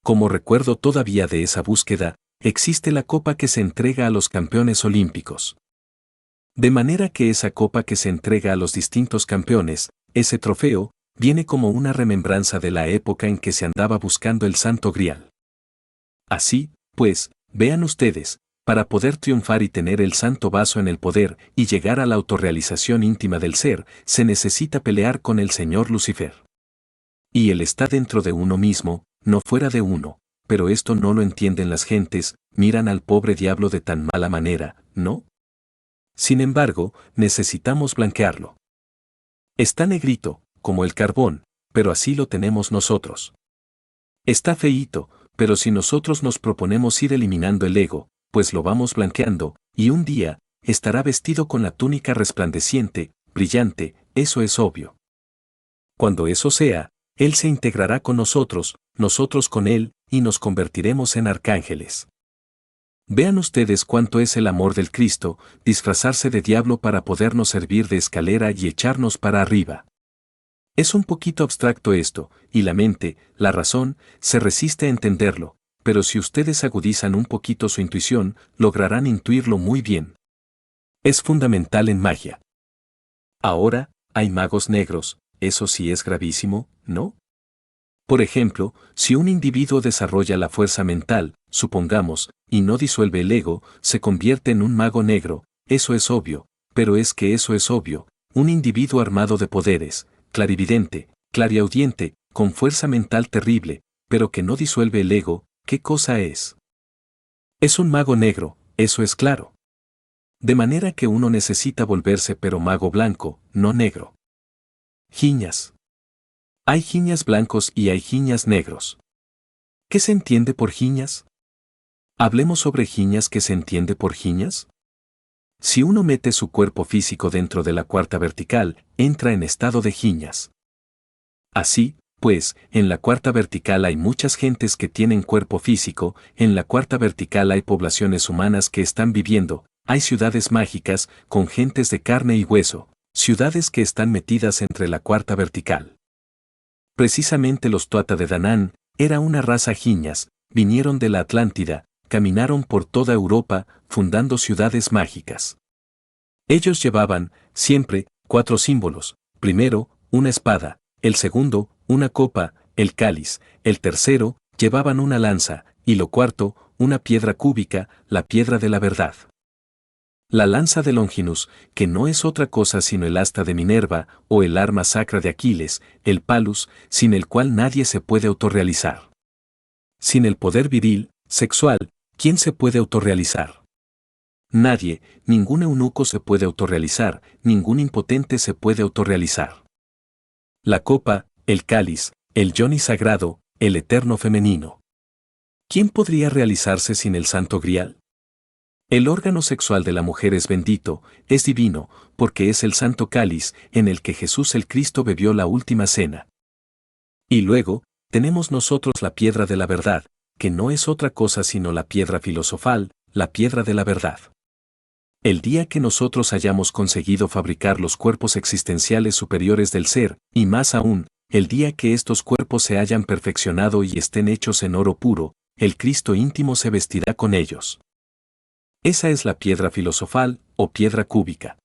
Como recuerdo todavía de esa búsqueda, existe la copa que se entrega a los campeones olímpicos. De manera que esa copa que se entrega a los distintos campeones, ese trofeo, viene como una remembranza de la época en que se andaba buscando el Santo Grial. Así, pues, vean ustedes, para poder triunfar y tener el santo vaso en el poder y llegar a la autorrealización íntima del ser, se necesita pelear con el señor Lucifer. Y él está dentro de uno mismo, no fuera de uno, pero esto no lo entienden las gentes, miran al pobre diablo de tan mala manera, ¿no? Sin embargo, necesitamos blanquearlo. Está negrito, como el carbón, pero así lo tenemos nosotros. Está feíto, pero si nosotros nos proponemos ir eliminando el ego, pues lo vamos blanqueando, y un día, estará vestido con la túnica resplandeciente, brillante, eso es obvio. Cuando eso sea, Él se integrará con nosotros con Él, y nos convertiremos en arcángeles. Vean ustedes cuánto es el amor del Cristo, disfrazarse de diablo para podernos servir de escalera y echarnos para arriba. Es un poquito abstracto esto, y la mente, la razón, se resiste a entenderlo, pero si ustedes agudizan un poquito su intuición, lograrán intuirlo muy bien. Es fundamental en magia. Ahora, hay magos negros, eso sí es gravísimo, ¿no? Por ejemplo, si un individuo desarrolla la fuerza mental, supongamos, y no disuelve el ego, se convierte en un mago negro, eso es obvio, pero es que eso es obvio, un individuo armado de poderes, clarividente, clariaudiente, con fuerza mental terrible, pero que no disuelve el ego, ¿qué cosa es? Es un mago negro, eso es claro. De manera que uno necesita volverse pero mago blanco, no negro. Giñas. Hay giñas blancos y hay giñas negros. ¿Qué se entiende por giñas? Hablemos sobre giñas. ¿Qué se entiende por giñas? Si uno mete su cuerpo físico dentro de la cuarta vertical, entra en estado de giñas. Así, pues, en la cuarta vertical hay muchas gentes que tienen cuerpo físico, en la cuarta vertical hay poblaciones humanas que están viviendo, hay ciudades mágicas, con gentes de carne y hueso, ciudades que están metidas entre la cuarta vertical. Precisamente los Tuatha de Danann, era una raza giñas, vinieron de la Atlántida, caminaron por toda Europa, fundando ciudades mágicas. Ellos llevaban, siempre, 4 símbolos, primero, una espada, el segundo, una copa, el cáliz, el tercero, llevaban una lanza, y lo cuarto, una piedra cúbica, la piedra de la verdad. La lanza de Longinus, que no es otra cosa sino el asta de Minerva, o el arma sacra de Aquiles, el palus, sin el cual nadie se puede autorrealizar. Sin el poder viril, sexual, ¿quién se puede autorrealizar? Nadie, ningún eunuco se puede autorrealizar, ningún impotente se puede autorrealizar. La copa, el cáliz, el yoni sagrado, el eterno femenino. ¿Quién podría realizarse sin el santo grial? El órgano sexual de la mujer es bendito, es divino, porque es el santo cáliz en el que Jesús el Cristo bebió la última cena. Y luego, tenemos nosotros la piedra de la verdad, que no es otra cosa sino la piedra filosofal, la piedra de la verdad. El día que nosotros hayamos conseguido fabricar los cuerpos existenciales superiores del ser, y más aún, el día que estos cuerpos se hayan perfeccionado y estén hechos en oro puro, el Cristo íntimo se vestirá con ellos. Esa es la piedra filosofal, o piedra cúbica.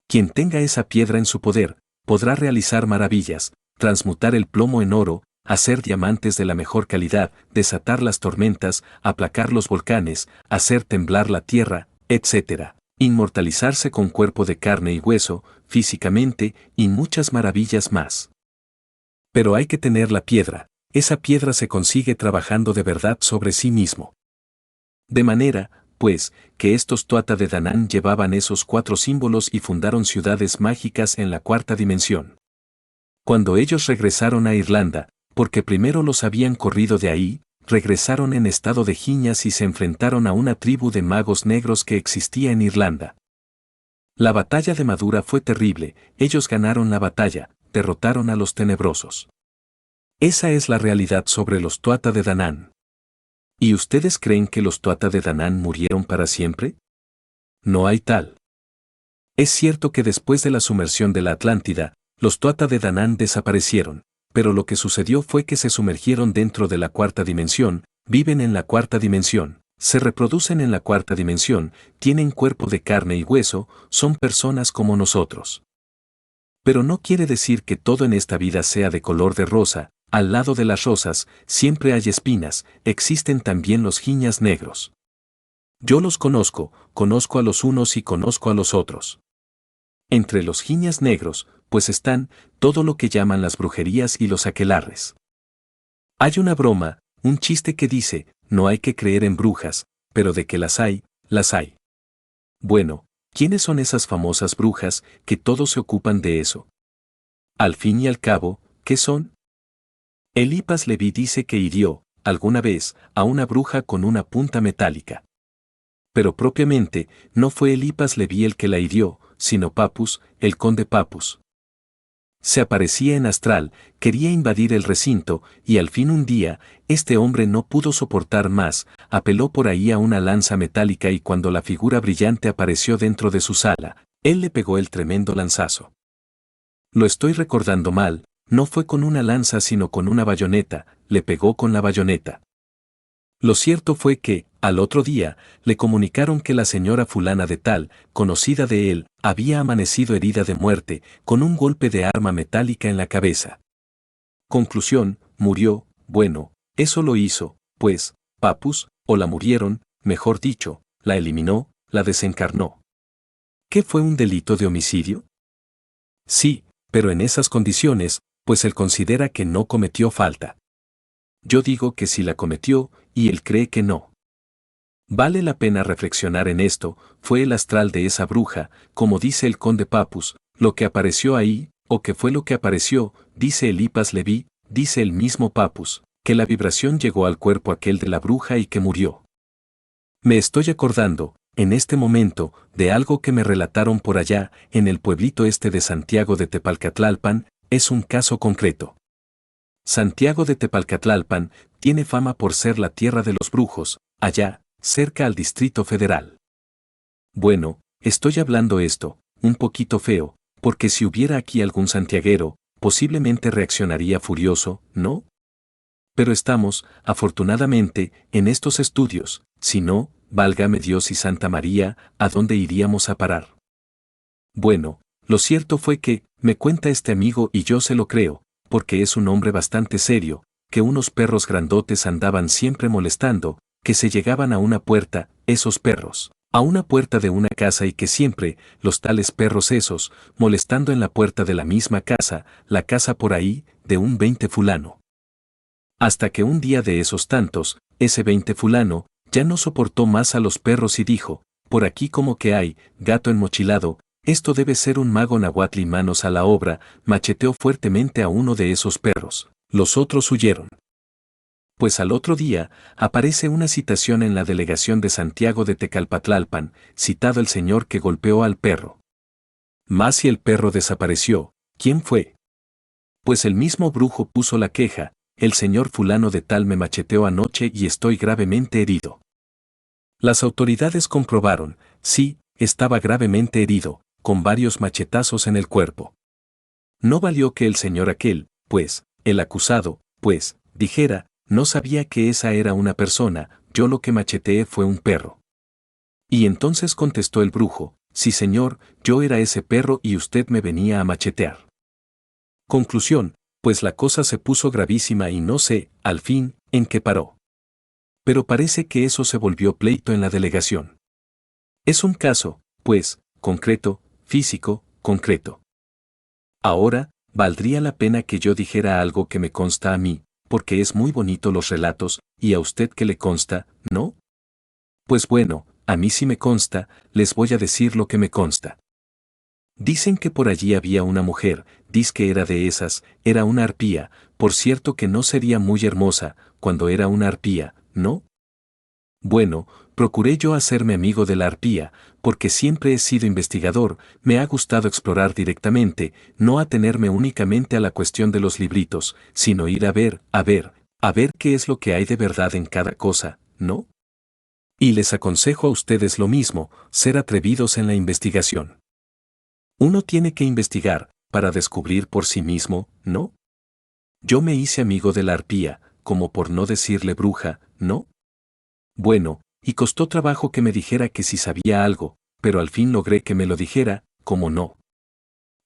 Quien tenga esa piedra en su poder, podrá realizar maravillas, transmutar el plomo en oro, hacer diamantes de la mejor calidad, desatar las tormentas, aplacar los volcanes, hacer temblar la tierra, etc. Inmortalizarse con cuerpo de carne y hueso, físicamente, y muchas maravillas más. Pero hay que tener la piedra. Esa piedra se consigue trabajando de verdad sobre sí mismo. De manera, pues, que estos Tuatha de Danann llevaban esos 4 símbolos y fundaron ciudades mágicas en la 4ª dimensión. Cuando ellos regresaron a Irlanda, porque primero los habían corrido de ahí, regresaron en estado de jiñas y se enfrentaron a una tribu de magos negros que existía en Irlanda. La batalla de Madura fue terrible, ellos ganaron la batalla, derrotaron a los tenebrosos. Esa es la realidad sobre los Tuatha de Danann. ¿Y ustedes creen que los Tuatha de Danann murieron para siempre? No hay tal. Es cierto que después de la sumersión de la Atlántida, los Tuatha de Danann desaparecieron, pero lo que sucedió fue que se sumergieron dentro de la 4ª dimensión, viven en la 4ª dimensión, se reproducen en la 4ª dimensión, tienen cuerpo de carne y hueso, son personas como nosotros. Pero no quiere decir que todo en esta vida sea de color de rosa. Al lado de las rosas, siempre hay espinas, existen también los jiñas negros. Yo los conozco a los unos y conozco a los otros. Entre los jiñas negros, pues están todo lo que llaman las brujerías y los aquelarres. Hay una broma, un chiste que dice, no hay que creer en brujas, pero de que las hay, las hay. Bueno, ¿quiénes son esas famosas brujas que todos se ocupan de eso? Al fin y al cabo, ¿qué son? Eliphas Leví dice que hirió, alguna vez, a una bruja con una punta metálica. Pero propiamente, no fue Eliphas Leví el que la hirió, sino Papus, el conde Papus. Se aparecía en astral, quería invadir el recinto, y al fin un día, este hombre no pudo soportar más, apeló por ahí a una lanza metálica y cuando la figura brillante apareció dentro de su sala, él le pegó el tremendo lanzazo. Lo estoy recordando mal. No fue con una lanza sino con una bayoneta, le pegó con la bayoneta. Lo cierto fue que, al otro día, le comunicaron que la señora fulana de tal, conocida de él, había amanecido herida de muerte, con un golpe de arma metálica en la cabeza. Conclusión, murió, bueno, eso lo hizo, pues, Papus, o la murieron, mejor dicho, la eliminó, la desencarnó. ¿Qué fue un delito de homicidio? Sí, pero en esas condiciones, pues él considera que no cometió falta. Yo digo que sí la cometió, y él cree que no. Vale la pena reflexionar en esto, fue el astral de esa bruja, como dice el conde Papus, lo que apareció ahí, o que fue lo que apareció, dice Eliphas Leví, dice el mismo Papus, que la vibración llegó al cuerpo aquel de la bruja y que murió. Me estoy acordando, en este momento, de algo que me relataron por allá, en el pueblito este de Santiago de Tepalcatlalpan. Es un caso concreto. Santiago de Tepalcatlalpan tiene fama por ser la tierra de los brujos, allá, cerca al Distrito Federal. Bueno, estoy hablando esto, un poquito feo, porque si hubiera aquí algún santiaguero, posiblemente reaccionaría furioso, ¿no? Pero estamos, afortunadamente, en estos estudios, si no, válgame Dios y Santa María, ¿a dónde iríamos a parar? Bueno, lo cierto fue que, me cuenta este amigo y yo se lo creo, porque es un hombre bastante serio, que unos perros grandotes andaban siempre molestando, que se llegaban a una puerta, esos perros, a una puerta de una casa y que siempre, los tales perros esos, molestando en la puerta de la misma casa, la casa por ahí, de un 20 fulano. Hasta que un día de esos tantos, ese 20 fulano, ya no soportó más a los perros y dijo, por aquí como que hay, gato enmochilado, esto debe ser un mago nahuatl y manos a la obra, macheteó fuertemente a uno de esos perros, los otros huyeron. Pues al otro día, aparece una citación en la delegación de Santiago de Tecalpatlalpan, citado el señor que golpeó al perro. Mas si el perro desapareció, ¿quién fue? Pues el mismo brujo puso la queja, el señor fulano de tal me macheteó anoche y estoy gravemente herido. Las autoridades comprobaron, sí, estaba gravemente herido, con varios machetazos en el cuerpo. No valió que el señor aquel, pues, el acusado, pues, dijera, no sabía que esa era una persona, yo lo que macheteé fue un perro. Y entonces contestó el brujo, sí señor, yo era ese perro y usted me venía a machetear. Conclusión, Pues la cosa se puso gravísima y no sé, al fin, en qué paró. Pero parece que eso se volvió pleito en la delegación. Es un caso, pues, concreto, físico, concreto. Ahora, valdría la pena que yo dijera algo que me consta a mí, porque es muy bonito los relatos, y a usted que le consta, ¿no? Pues bueno, a mí sí me consta, les voy a decir lo que me consta. Dicen que por allí había una mujer, que era de esas, era una arpía, por cierto que no sería muy hermosa, cuando era una arpía, ¿no? Bueno, procuré yo hacerme amigo de la arpía, porque siempre he sido investigador, me ha gustado explorar directamente, no atenerme únicamente a la cuestión de los libritos, sino ir a ver qué es lo que hay de verdad en cada cosa, ¿no? Y les aconsejo a ustedes lo mismo, ser atrevidos en la investigación. Uno tiene que investigar, para descubrir por sí mismo, ¿no? Yo me hice amigo de la arpía, como por no decirle bruja, ¿no? Bueno, y costó trabajo que me dijera que si sabía algo, pero al fin logré que me lo dijera, como no.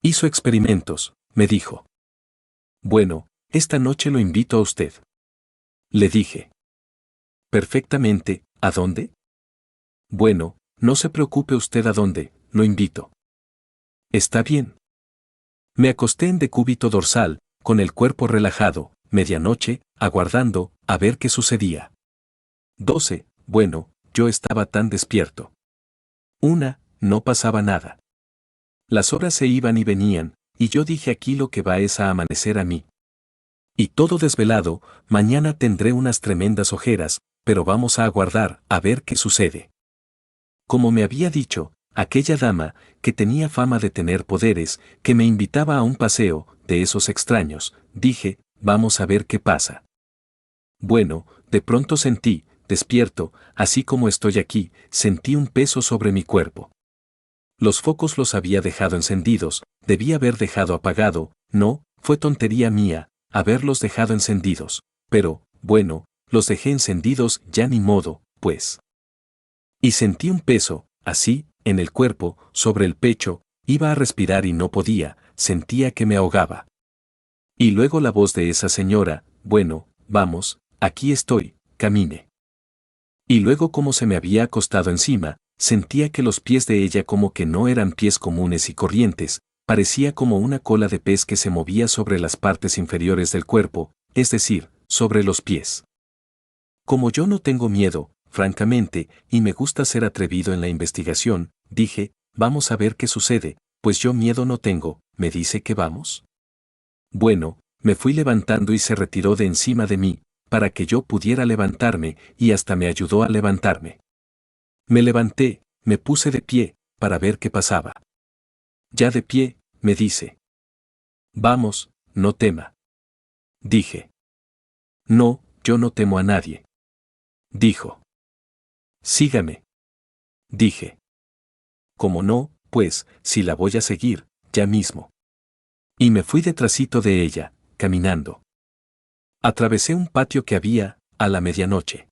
Hizo experimentos, me dijo. Bueno, esta noche lo invito a usted. Le dije. Perfectamente, ¿a dónde? Bueno, no se preocupe usted a dónde, lo invito. Está bien. Me acosté en decúbito dorsal, con el cuerpo relajado, medianoche, aguardando, a ver qué sucedía. 12, bueno, yo estaba tan despierto. 1, no pasaba nada. Las horas se iban y venían, y yo dije aquí lo que va es a amanecer a mí. Y todo desvelado, mañana tendré unas tremendas ojeras, pero vamos a aguardar, a ver qué sucede. Como me había dicho, aquella dama, que tenía fama de tener poderes, que me invitaba a un paseo, de esos extraños, dije, vamos a ver qué pasa. Bueno, de pronto sentí, despierto, así como estoy aquí, sentí un peso sobre mi cuerpo. Los focos los había dejado encendidos, debí haber dejado apagado, no, fue tontería mía, haberlos dejado encendidos, pero, bueno, los dejé encendidos ya ni modo, pues. Y sentí un peso, así, en el cuerpo, sobre el pecho, iba a respirar y no podía, sentía que me ahogaba. Y luego la voz de esa señora, bueno, vamos, aquí estoy, camine. Y luego como se me había acostado encima, sentía que los pies de ella como que no eran pies comunes y corrientes, parecía como una cola de pez que se movía sobre las partes inferiores del cuerpo, es decir, sobre los pies. Como yo no tengo miedo, francamente, y me gusta ser atrevido en la investigación, dije, vamos a ver qué sucede, pues yo miedo no tengo, ¿me dice que vamos? Bueno, me fui levantando y se retiró de encima de mí, para que yo pudiera levantarme, y hasta me ayudó a levantarme. Me levanté, me puse de pie, para ver qué pasaba. Ya de pie, me dice. Vamos, no tema. Dije. No, yo no temo a nadie. Dijo. Sígame. Dije. Como no, pues, si la voy a seguir, ya mismo. Y me fui detrásito de ella, caminando. Atravesé un patio que había, a la medianoche.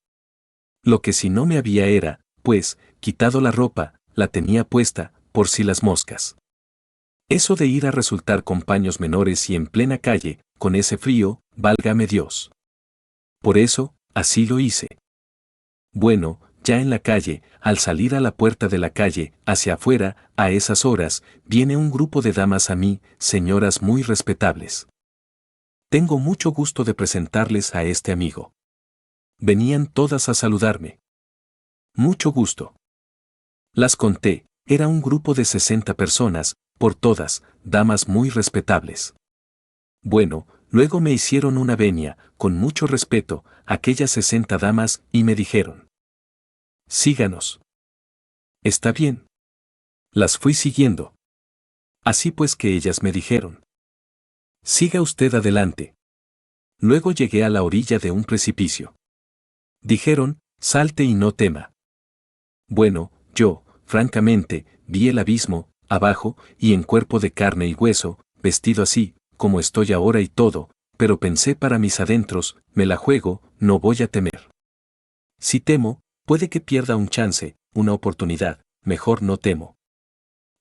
Lo que si no me había era, pues, quitado la ropa, la tenía puesta, por si las moscas. Eso de ir a resultar con paños menores y en plena calle, con ese frío, válgame Dios. Por eso, así lo hice. Bueno, ya en la calle, al salir a la puerta de la calle, hacia afuera, a esas horas, viene un grupo de damas a mí, señoras muy respetables. Tengo mucho gusto de presentarles a este amigo. Venían todas a saludarme. Mucho gusto. Las conté, era un grupo de 60 personas, por todas, damas muy respetables. Bueno, luego me hicieron una venia, con mucho respeto, aquellas 60 damas, y me dijeron. Síganos. Está bien. Las fui siguiendo. Así pues que ellas me dijeron. Siga usted adelante. Luego llegué a la orilla de un precipicio. Dijeron, salte y no tema. Bueno, yo, francamente, vi el abismo, abajo, y en cuerpo de carne y hueso, vestido así, como estoy ahora y todo, pero pensé para mis adentros, me la juego, no voy a temer. Si temo, puede que pierda un chance, una oportunidad, mejor no temo.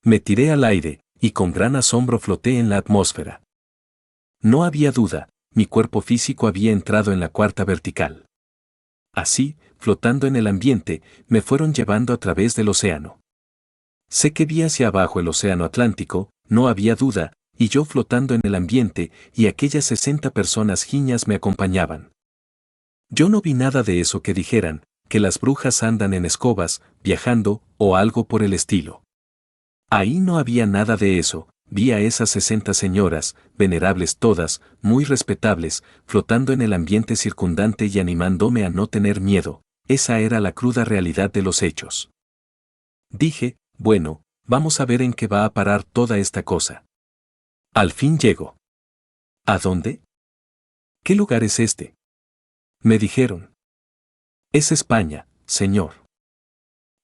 Me tiré al aire, y con gran asombro floté en la atmósfera. No había duda, mi cuerpo físico había entrado en la cuarta vertical. Así, flotando en el ambiente, me fueron llevando a través del océano. Sé que vi hacia abajo el océano Atlántico, no había duda, y yo flotando en el ambiente, y aquellas 60 personas giñas me acompañaban. Yo no vi nada de eso que dijeran, que las brujas andan en escobas, viajando, o algo por el estilo. Ahí no había nada de eso, vi a esas 60 señoras, venerables todas, muy respetables, flotando en el ambiente circundante y animándome a no tener miedo. Esa era la cruda realidad de los hechos. Dije, bueno, vamos a ver en qué va a parar toda esta cosa. Al fin llego. ¿A dónde? ¿Qué lugar es este? Me dijeron. Es España, señor.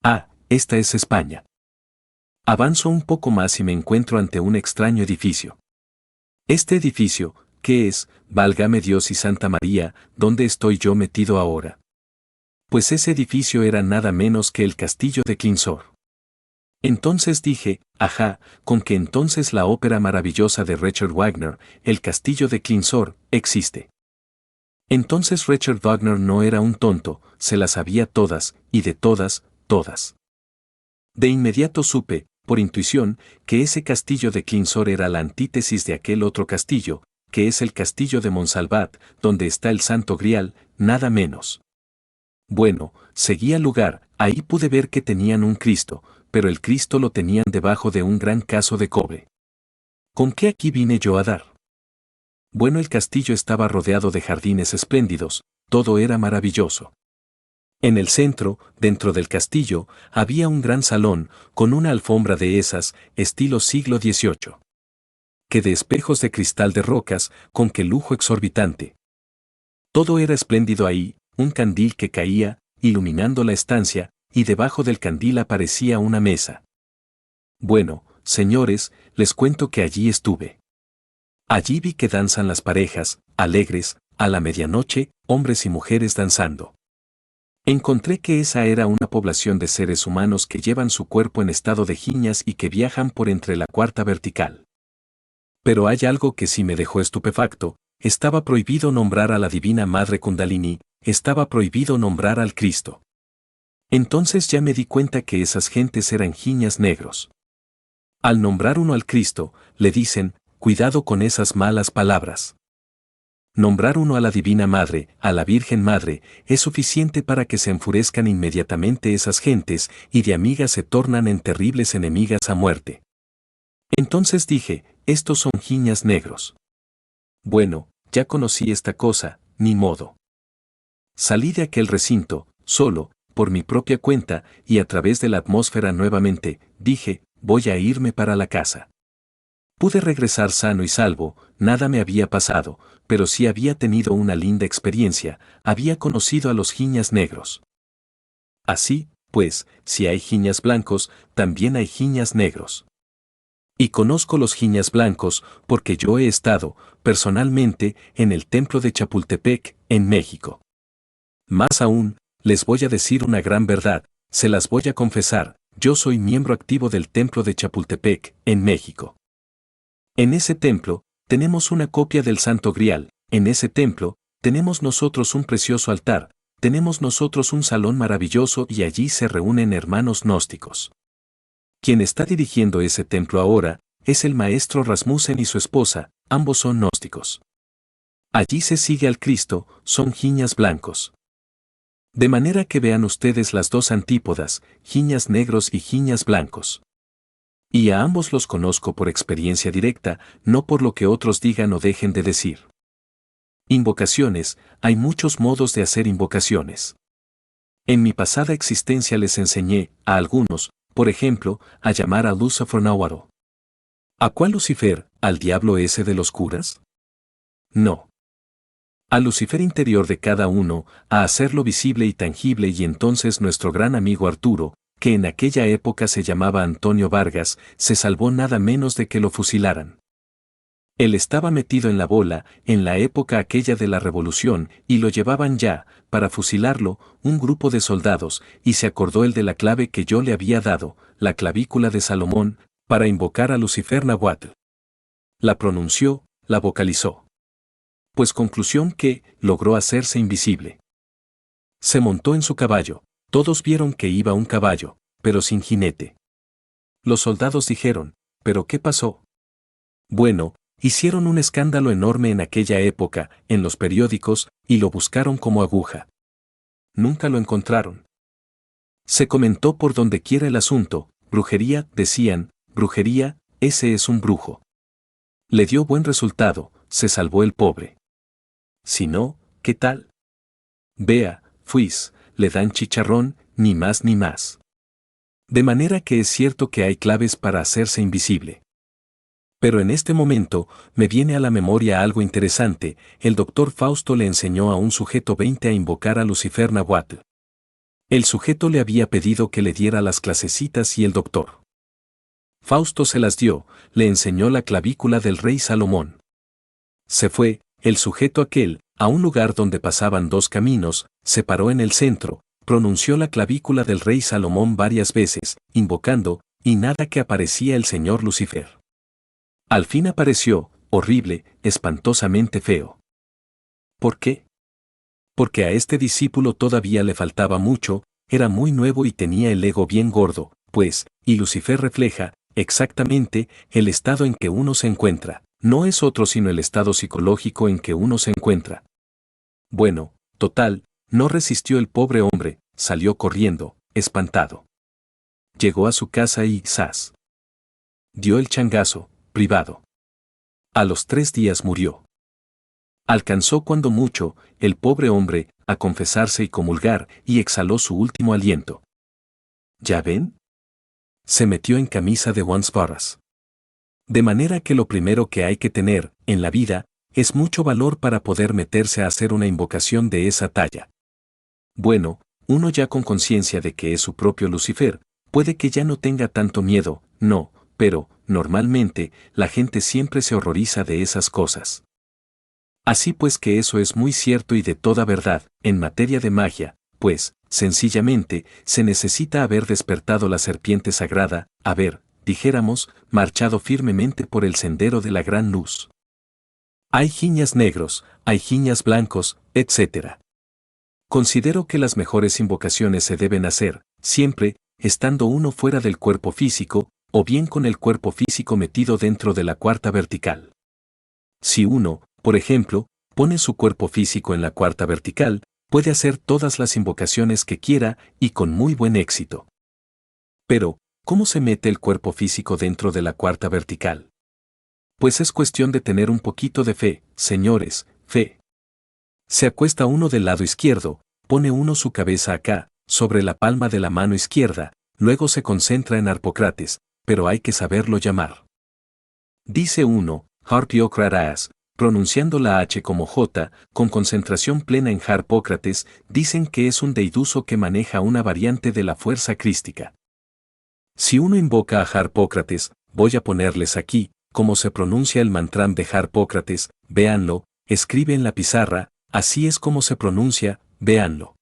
Ah, esta es España. Avanzo un poco más y me encuentro ante un extraño edificio. Este edificio, ¿qué es, válgame Dios y Santa María, dónde estoy yo metido ahora? Pues ese edificio era nada menos que el castillo de Clinsor. Entonces dije, ajá, con que entonces la ópera maravillosa de Richard Wagner, El castillo de Clinsor, existe. Entonces Richard Wagner no era un tonto, se las sabía todas, y de todas, todas. De inmediato supe, por intuición, que ese castillo de Clinsor era la antítesis de aquel otro castillo, que es el castillo de Monsalvat, donde está el Santo Grial, nada menos. Bueno, seguí al lugar, ahí pude ver que tenían un Cristo, pero el Cristo lo tenían debajo de un gran caso de cobre. ¿Con qué aquí vine yo a dar? Bueno, el castillo estaba rodeado de jardines espléndidos, todo era maravilloso. En el centro, dentro del castillo, había un gran salón, con una alfombra de esas, estilo siglo XVIII. Que de espejos de cristal de rocas, con qué lujo exorbitante. Todo era espléndido ahí, un candil que caía, iluminando la estancia, y debajo del candil aparecía una mesa. Bueno, señores, les cuento que allí estuve. Allí vi que danzan las parejas, alegres, a la medianoche, hombres y mujeres danzando. Encontré que esa era una población de seres humanos que llevan su cuerpo en estado de giñas y que viajan por entre la cuarta vertical. Pero hay algo que sí me dejó estupefacto, estaba prohibido nombrar a la Divina Madre Kundalini, estaba prohibido nombrar al Cristo. Entonces ya me di cuenta que esas gentes eran giñas negros. Al nombrar uno al Cristo, le dicen, cuidado con esas malas palabras. Nombrar uno a la Divina Madre, a la Virgen Madre, es suficiente para que se enfurezcan inmediatamente esas gentes y de amigas se tornan en terribles enemigas a muerte. Entonces dije, estos son giñas negros. Bueno, ya conocí esta cosa, ni modo. Salí de aquel recinto, solo, por mi propia cuenta, y a través de la atmósfera nuevamente, dije, voy a irme para la casa. Pude regresar sano y salvo, nada me había pasado, pero sí había tenido una linda experiencia, había conocido a los giñas negros. Así, pues, si hay giñas blancos, también hay giñas negros. Y conozco los giñas blancos, porque yo he estado, personalmente, en el templo de Chapultepec, en México. Más aún, les voy a decir una gran verdad, se las voy a confesar, yo soy miembro activo del templo de Chapultepec, en México. En ese templo, tenemos una copia del Santo Grial, en ese templo, tenemos nosotros un precioso altar, tenemos nosotros un salón maravilloso y allí se reúnen hermanos gnósticos. Quien está dirigiendo ese templo ahora, es el maestro Rasmussen y su esposa, ambos son gnósticos. Allí se sigue al Cristo, son giñas blancos. De manera que vean ustedes las dos antípodas, giñas negros y giñas blancos. Y a ambos los conozco por experiencia directa, no por lo que otros digan o dejen de decir. Invocaciones, hay muchos modos de hacer invocaciones. En mi pasada existencia les enseñé, a algunos, por ejemplo, a llamar a Lucifer Náhuatl. ¿A cuál Lucifer? ¿Al diablo ese de los curas? No. Al Lucifer interior de cada uno, a hacerlo visible y tangible, y entonces nuestro gran amigo Arturo, que en aquella época se llamaba Antonio Vargas, se salvó nada menos de que lo fusilaran. Él estaba metido en la bola, en la época aquella de la revolución, y lo llevaban ya, para fusilarlo, un grupo de soldados, y se acordó él de la clave que yo le había dado, la clavícula de Salomón, para invocar a Lucifer Náhuatl. La pronunció, la vocalizó. Pues conclusión que logró hacerse invisible. Se montó en su caballo. Todos vieron que iba un caballo, pero sin jinete. Los soldados dijeron, ¿pero qué pasó? Bueno, hicieron un escándalo enorme en aquella época, en los periódicos, y lo buscaron como aguja. Nunca lo encontraron. Se comentó por donde quiera el asunto, brujería, decían, brujería, ese es un brujo. Le dio buen resultado, se salvó el pobre. Si no, ¿qué tal? Vea, fuis, le dan chicharrón, ni más ni más. De manera que es cierto que hay claves para hacerse invisible. Pero en este momento, me viene a la memoria algo interesante, el doctor Fausto le enseñó a un sujeto 20 a invocar a Lucifer Nahuatl. El sujeto le había pedido que le diera las clasecitas y el doctor Fausto se las dio, le enseñó la clavícula del rey Salomón. Se fue, el sujeto aquel, a un lugar donde pasaban dos caminos, se paró en el centro, pronunció la clavícula del rey Salomón varias veces, invocando, y nada que aparecía el señor Lucifer. Al fin apareció, horrible, espantosamente feo. ¿Por qué? Porque a este discípulo todavía le faltaba mucho, era muy nuevo y tenía el ego bien gordo, pues, y Lucifer refleja, exactamente, el estado en que uno se encuentra, no es otro sino el estado psicológico en que uno se encuentra. Bueno, total, no resistió el pobre hombre, salió corriendo, espantado. Llegó a su casa y, ¡zas!, dio el changazo, privado. A los 3 días murió. Alcanzó cuando mucho, el pobre hombre, a confesarse y comulgar, y exhaló su último aliento. ¿Ya ven? Se metió en camisa de once varas. De manera que lo primero que hay que tener, en la vida, es mucho valor para poder meterse a hacer una invocación de esa talla. Bueno, uno ya con conciencia de que es su propio Lucifer, puede que ya no tenga tanto miedo, no, pero, normalmente, la gente siempre se horroriza de esas cosas. Así pues que eso es muy cierto y de toda verdad, en materia de magia, pues, sencillamente, se necesita haber despertado la serpiente sagrada, haber, dijéramos, marchado firmemente por el sendero de la gran luz. Hay jiñas negros, hay jiñas blancos, etc. Considero que las mejores invocaciones se deben hacer, siempre, estando uno fuera del cuerpo físico, o bien con el cuerpo físico metido dentro de la cuarta vertical. Si uno, por ejemplo, pone su cuerpo físico en la cuarta vertical, puede hacer todas las invocaciones que quiera y con muy buen éxito. Pero, ¿cómo se mete el cuerpo físico dentro de la cuarta vertical? Pues es cuestión de tener un poquito de fe, señores, fe. Se acuesta uno del lado izquierdo, pone uno su cabeza acá, sobre la palma de la mano izquierda, luego se concentra en Harpócrates, pero hay que saberlo llamar. Dice uno, Harpiócratas, pronunciando la H como J, con concentración plena en Harpócrates, dicen que es un deiduso que maneja una variante de la fuerza crística. Si uno invoca a Harpócrates, voy a ponerles aquí, cómo se pronuncia el mantram de Harpócrates, véanlo, escribe en la pizarra, así es como se pronuncia, véanlo.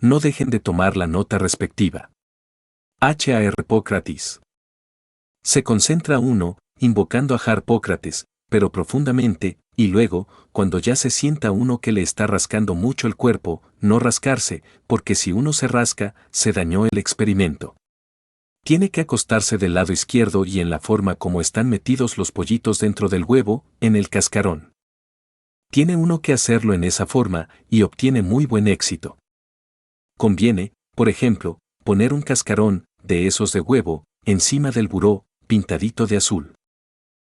No dejen de tomar la nota respectiva. Harpócrates. Se concentra uno, invocando a Harpócrates, pero profundamente, y luego, cuando ya se sienta uno que le está rascando mucho el cuerpo, no rascarse, porque si uno se rasca, se dañó el experimento. Tiene que acostarse del lado izquierdo y en la forma como están metidos los pollitos dentro del huevo, en el cascarón. Tiene uno que hacerlo en esa forma, y obtiene muy buen éxito. Conviene, por ejemplo, poner un cascarón, de esos de huevo, encima del buró, pintadito de azul.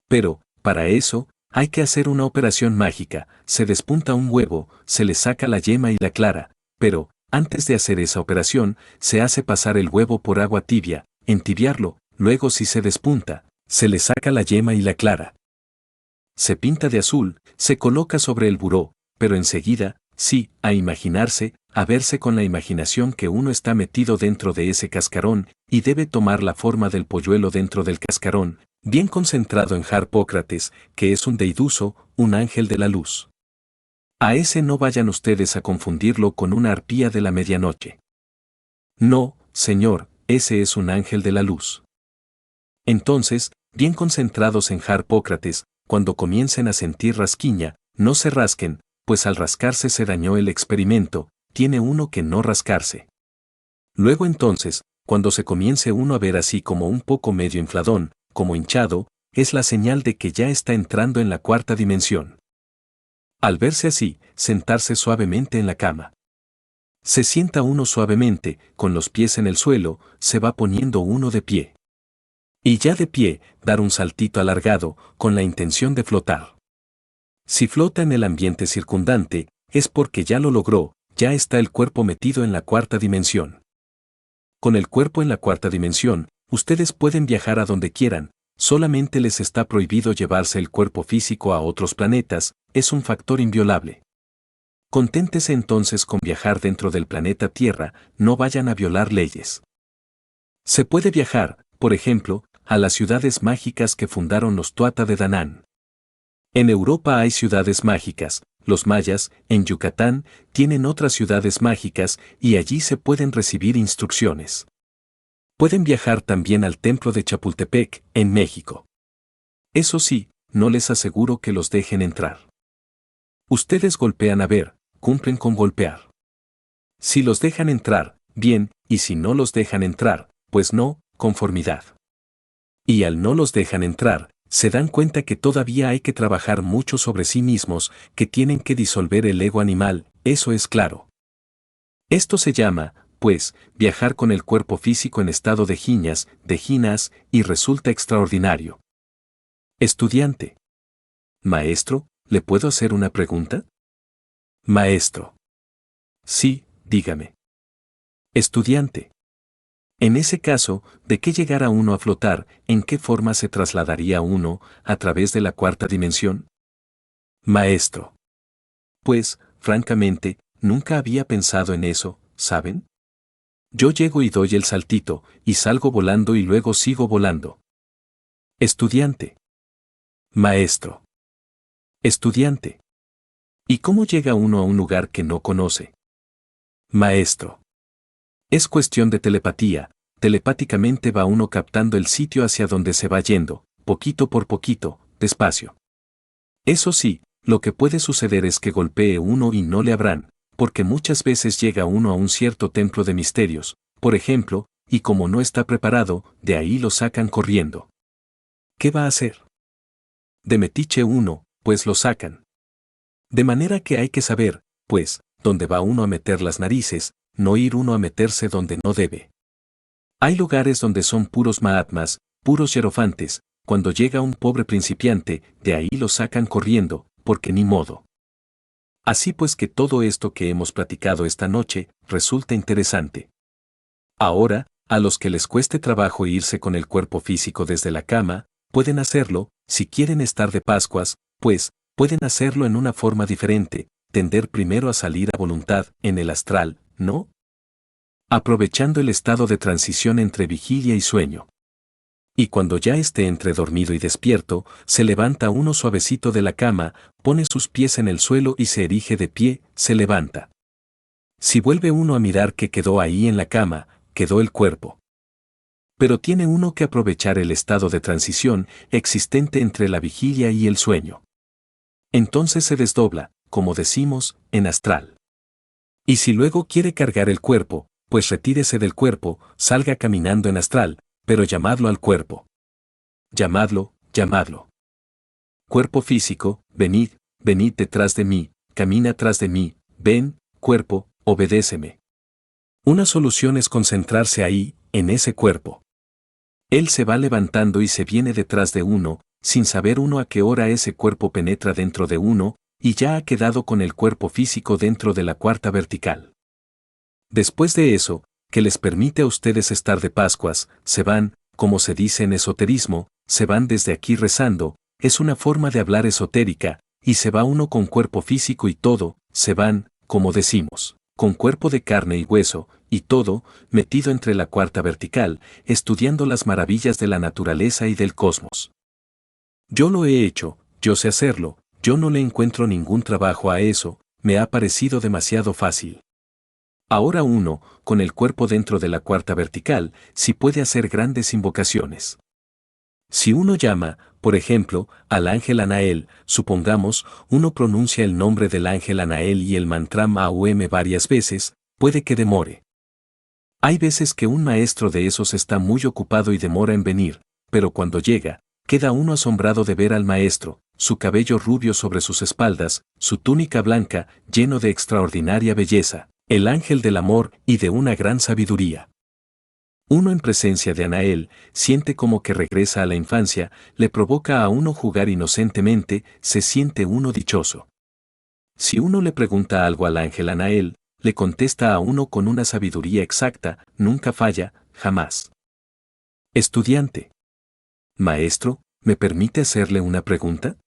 Pero, para eso, hay que hacer una operación mágica, se despunta un huevo, se le saca la yema y la clara, pero, antes de hacer esa operación, se hace pasar el huevo por agua tibia, entibiarlo, luego si se despunta, se le saca la yema y la clara. Se pinta de azul, se coloca sobre el buró, pero enseguida, sí, a imaginarse, a verse con la imaginación que uno está metido dentro de ese cascarón, y debe tomar la forma del polluelo dentro del cascarón, bien concentrado en Harpócrates, que es un deiduso, un ángel de la luz. A ese no vayan ustedes a confundirlo con una arpía de la medianoche. No, señor, ese es un ángel de la luz. Entonces, bien concentrados en Harpócrates, cuando comiencen a sentir rasquiña, no se rasquen, pues al rascarse se dañó el experimento, tiene uno que no rascarse. Luego entonces, cuando se comience uno a ver así como un poco medio infladón, como hinchado, es la señal de que ya está entrando en la cuarta dimensión. Al verse así, sentarse suavemente en la cama. Se sienta uno suavemente, con los pies en el suelo, se va poniendo uno de pie. Y ya de pie, dar un saltito alargado, con la intención de flotar. Si flota en el ambiente circundante, es porque ya lo logró, ya está el cuerpo metido en la cuarta dimensión. Con el cuerpo en la cuarta dimensión, ustedes pueden viajar a donde quieran, solamente les está prohibido llevarse el cuerpo físico a otros planetas, es un factor inviolable. Conténtese entonces con viajar dentro del planeta Tierra, no vayan a violar leyes. Se puede viajar, por ejemplo, a las ciudades mágicas que fundaron los Tuatha de Danann. En Europa hay ciudades mágicas, los mayas, en Yucatán, tienen otras ciudades mágicas y allí se pueden recibir instrucciones. Pueden viajar también al templo de Chapultepec, en México. Eso sí, no les aseguro que los dejen entrar. Ustedes golpean a ver, cumplen con golpear. Si los dejan entrar, bien, y si no los dejan entrar, pues no, conformidad. Y al no los dejan entrar, se dan cuenta que todavía hay que trabajar mucho sobre sí mismos, que tienen que disolver el ego animal, eso es claro. Esto se llama, pues, viajar con el cuerpo físico en estado de ginas, y resulta extraordinario. Estudiante. Maestro, ¿le puedo hacer una pregunta? Maestro. Sí, dígame. Estudiante. En ese caso, ¿de qué llegara uno a flotar, en qué forma se trasladaría uno, a través de la cuarta dimensión? Maestro. Pues, francamente, nunca había pensado en eso, ¿saben? Yo llego y doy el saltito, y salgo volando y luego sigo volando. Estudiante. Maestro. Estudiante. ¿Y cómo llega uno a un lugar que no conoce? Maestro. Es cuestión de telepatía, telepáticamente va uno captando el sitio hacia donde se va yendo, poquito por poquito, despacio. Eso sí, lo que puede suceder es que golpee uno y no le abran, porque muchas veces llega uno a un cierto templo de misterios, por ejemplo, y como no está preparado, de ahí lo sacan corriendo. ¿Qué va a hacer? De metiche uno, pues lo sacan. De manera que hay que saber, pues, dónde va uno a meter las narices, no ir uno a meterse donde no debe. Hay lugares donde son puros mahatmas, puros hierofantes, cuando llega un pobre principiante, de ahí lo sacan corriendo, porque ni modo. Así pues que todo esto que hemos platicado esta noche, resulta interesante. Ahora, a los que les cueste trabajo irse con el cuerpo físico desde la cama, pueden hacerlo, si quieren estar de Pascuas, pues, pueden hacerlo en una forma diferente, tender primero a salir a voluntad, en el astral, ¿no? Aprovechando el estado de transición entre vigilia y sueño. Y cuando ya esté entre dormido y despierto, se levanta uno suavecito de la cama, pone sus pies en el suelo y se erige de pie, se levanta. Si vuelve uno a mirar que quedó ahí en la cama, quedó el cuerpo. Pero tiene uno que aprovechar el estado de transición existente entre la vigilia y el sueño. Entonces se desdobla, como decimos, en astral. Y si luego quiere cargar el cuerpo, pues retírese del cuerpo, salga caminando en astral, pero llamadlo al cuerpo. Llamadlo, llamadlo. Cuerpo físico, venid, venid detrás de mí, camina tras de mí, ven, cuerpo, obedéceme. Una solución es concentrarse ahí, en ese cuerpo. Él se va levantando y se viene detrás de uno, sin saber uno a qué hora ese cuerpo penetra dentro de uno, y ya ha quedado con el cuerpo físico dentro de la cuarta vertical. Después de eso, que les permite a ustedes estar de Pascuas, se van, como se dice en esoterismo, se van desde aquí rezando, es una forma de hablar esotérica, y se va uno con cuerpo físico y todo, se van, como decimos, con cuerpo de carne y hueso, y todo, metido entre la cuarta vertical, estudiando las maravillas de la naturaleza y del cosmos. Yo lo he hecho, yo sé hacerlo, yo no le encuentro ningún trabajo a eso, me ha parecido demasiado fácil. Ahora uno, con el cuerpo dentro de la cuarta vertical, sí puede hacer grandes invocaciones. Si uno llama, por ejemplo, al ángel Anael, supongamos, uno pronuncia el nombre del ángel Anael y el mantram Aum varias veces, puede que demore. Hay veces que un maestro de esos está muy ocupado y demora en venir, pero cuando llega, queda uno asombrado de ver al maestro, su cabello rubio sobre sus espaldas, su túnica blanca, lleno de extraordinaria belleza, el ángel del amor y de una gran sabiduría. Uno en presencia de Anael siente como que regresa a la infancia, le provoca a uno jugar inocentemente, se siente uno dichoso. Si uno le pregunta algo al ángel Anael, le contesta a uno con una sabiduría exacta, nunca falla, jamás. Estudiante. Maestro, ¿me permite hacerle una pregunta?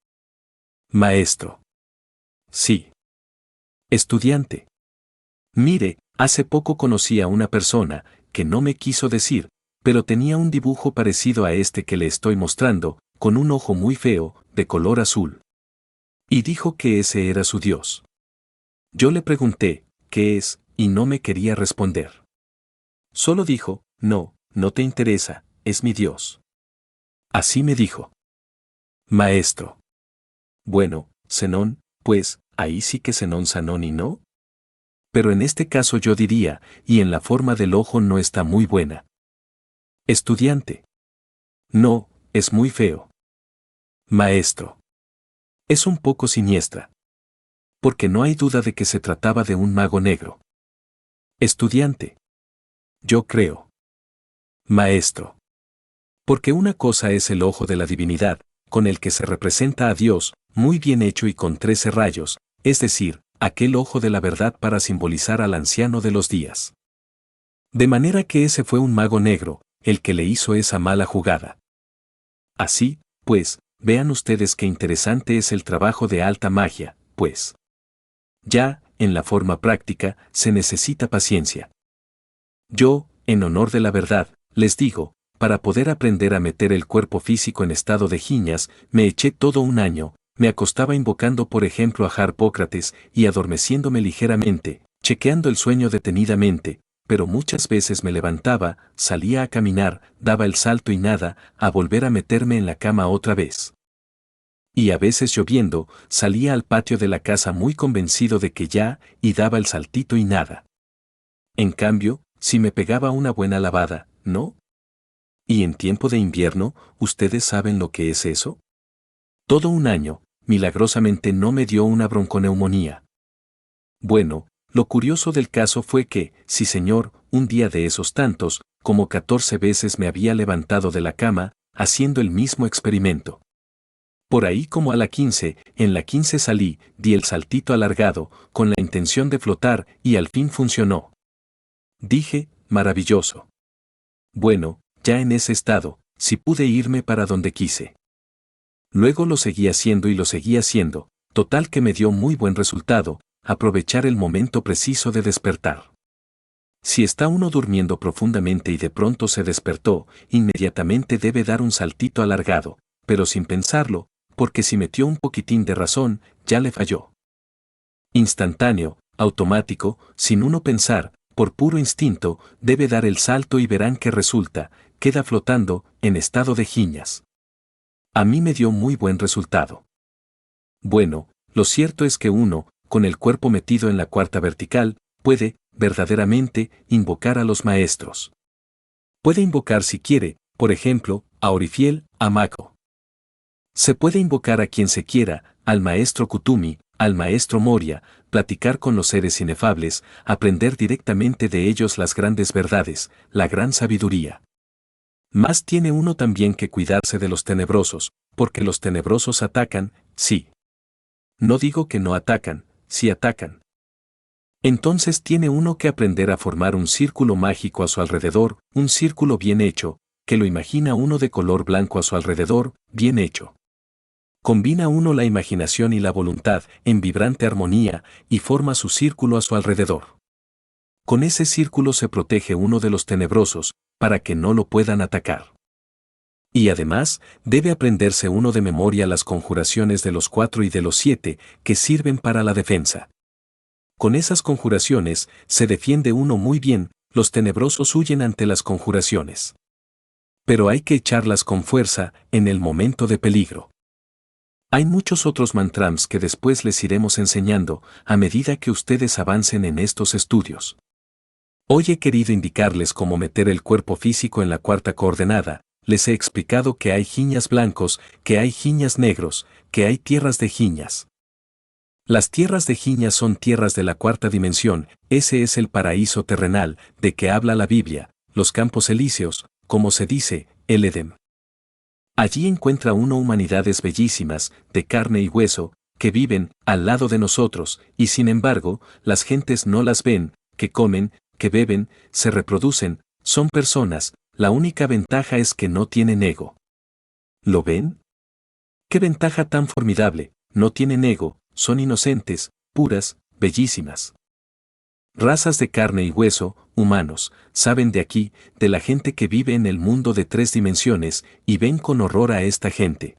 Maestro. Sí. Estudiante. Mire, hace poco conocí a una persona, que no me quiso decir, pero tenía un dibujo parecido a este que le estoy mostrando, con un ojo muy feo, de color azul. Y dijo que ese era su Dios. Yo le pregunté, ¿qué es?, y no me quería responder. Solo dijo, no, no te interesa, es mi Dios. Así me dijo. Maestro. Bueno, Zenón, pues, ahí sí que Zenón Sanón y no. Pero en este caso yo diría, y en la forma del ojo no está muy buena. Estudiante. No, es muy feo. Maestro. Es un poco siniestra. Porque no hay duda de que se trataba de un mago negro. Estudiante. Yo creo. Maestro. Porque una cosa es el ojo de la divinidad, con el que se representa a Dios, muy bien hecho y con 13 rayos, es decir, aquel ojo de la verdad para simbolizar al anciano de los días. De manera que ese fue un mago negro, el que le hizo esa mala jugada. Así, pues, vean ustedes qué interesante es el trabajo de alta magia, pues. Ya, en la forma práctica, se necesita paciencia. Yo, en honor de la verdad, les digo, para poder aprender a meter el cuerpo físico en estado de giñas, me eché todo un año, me acostaba invocando por ejemplo a Harpócrates y adormeciéndome ligeramente, chequeando el sueño detenidamente, pero muchas veces me levantaba, salía a caminar, daba el salto y nada, a volver a meterme en la cama otra vez. Y a veces lloviendo, salía al patio de la casa muy convencido de que ya, y daba el saltito y nada. En cambio, si me pegaba una buena lavada, ¿no? Y en tiempo de invierno, ¿ustedes saben lo que es eso? Todo un año, milagrosamente no me dio una bronconeumonía. Bueno, lo curioso del caso fue que, sí señor, un día de esos tantos, como 14 veces me había levantado de la cama, haciendo el mismo experimento. Por ahí como a la 15, en la 15 salí, di el saltito alargado, con la intención de flotar, y al fin funcionó. Dije, maravilloso. Bueno, ya en ese estado, sí pude irme para donde quise. Luego lo seguí haciendo y lo seguí haciendo, total que me dio muy buen resultado, aprovechar el momento preciso de despertar. Si está uno durmiendo profundamente y de pronto se despertó, inmediatamente debe dar un saltito alargado, pero sin pensarlo, porque si metió un poquitín de razón, ya le falló. Instantáneo, automático, sin uno pensar, por puro instinto, debe dar el salto y verán que resulta, queda flotando, en estado de giñas. A mí me dio muy buen resultado. Bueno, lo cierto es que uno, con el cuerpo metido en la cuarta vertical, puede, verdaderamente, invocar a los maestros. Puede invocar si quiere, por ejemplo, a Orifiel, a Mako. Se puede invocar a quien se quiera, al maestro Kutumi, al maestro Moria, platicar con los seres inefables, aprender directamente de ellos las grandes verdades, la gran sabiduría. Más tiene uno también que cuidarse de los tenebrosos, porque los tenebrosos atacan, sí. No digo que no atacan, sí atacan. Entonces tiene uno que aprender a formar un círculo mágico a su alrededor, un círculo bien hecho, que lo imagina uno de color blanco a su alrededor, bien hecho. Combina uno la imaginación y la voluntad en vibrante armonía y forma su círculo a su alrededor. Con ese círculo se protege uno de los tenebrosos, para que no lo puedan atacar. Y además, debe aprenderse uno de memoria las conjuraciones de los 4 y de los 7, que sirven para la defensa. Con esas conjuraciones, se defiende uno muy bien, los tenebrosos huyen ante las conjuraciones. pero hay que echarlas con fuerza en el momento de peligro. Hay muchos otros mantrams que después les iremos enseñando a medida que ustedes avancen en estos estudios. Hoy he querido indicarles cómo meter el cuerpo físico en la cuarta coordenada. Les he explicado que hay jiñas blancos, que hay jiñas negros, que hay tierras de jiñas. Las tierras de jiñas son tierras de la cuarta dimensión, ese es el paraíso terrenal, de que habla la Biblia, los campos elíseos, como se dice, el Edén. Allí encuentra uno humanidades bellísimas, de carne y hueso, que viven al lado de nosotros, y sin embargo, las gentes no las ven, que comen, que beben, se reproducen, son personas, la única ventaja es que no tienen ego. ¿Lo ven? ¡Qué ventaja tan formidable! No tienen ego, son inocentes, puras, bellísimas. Razas de carne y hueso, humanos, saben de aquí, de la gente que vive en el mundo de 3 dimensiones, y ven con horror a esta gente.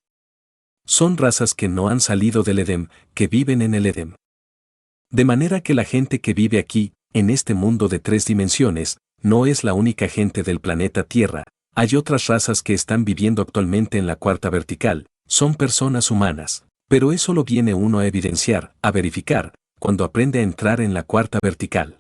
Son razas que no han salido del Edén, que viven en el Edén. De manera que la gente que vive aquí, en este mundo de 3 dimensiones, no es la única gente del planeta Tierra, hay otras razas que están viviendo actualmente en la cuarta vertical, son personas humanas, pero eso lo viene uno a evidenciar, a verificar, cuando aprende a entrar en la cuarta vertical.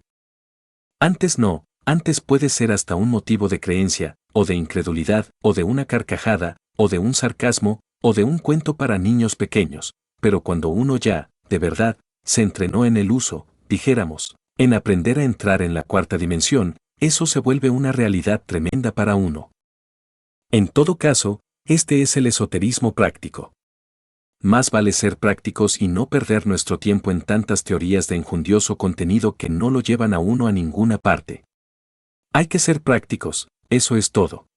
Antes no, antes puede ser hasta un motivo de creencia, o de incredulidad, o de una carcajada, o de un sarcasmo, o de un cuento para niños pequeños, pero cuando uno ya, de verdad, se entrenó en el uso, dijéramos, en aprender a entrar en la cuarta dimensión, eso se vuelve una realidad tremenda para uno. En todo caso, este es el esoterismo práctico. Más vale ser prácticos y no perder nuestro tiempo en tantas teorías de enjundioso contenido que no lo llevan a uno a ninguna parte. Hay que ser prácticos, eso es todo.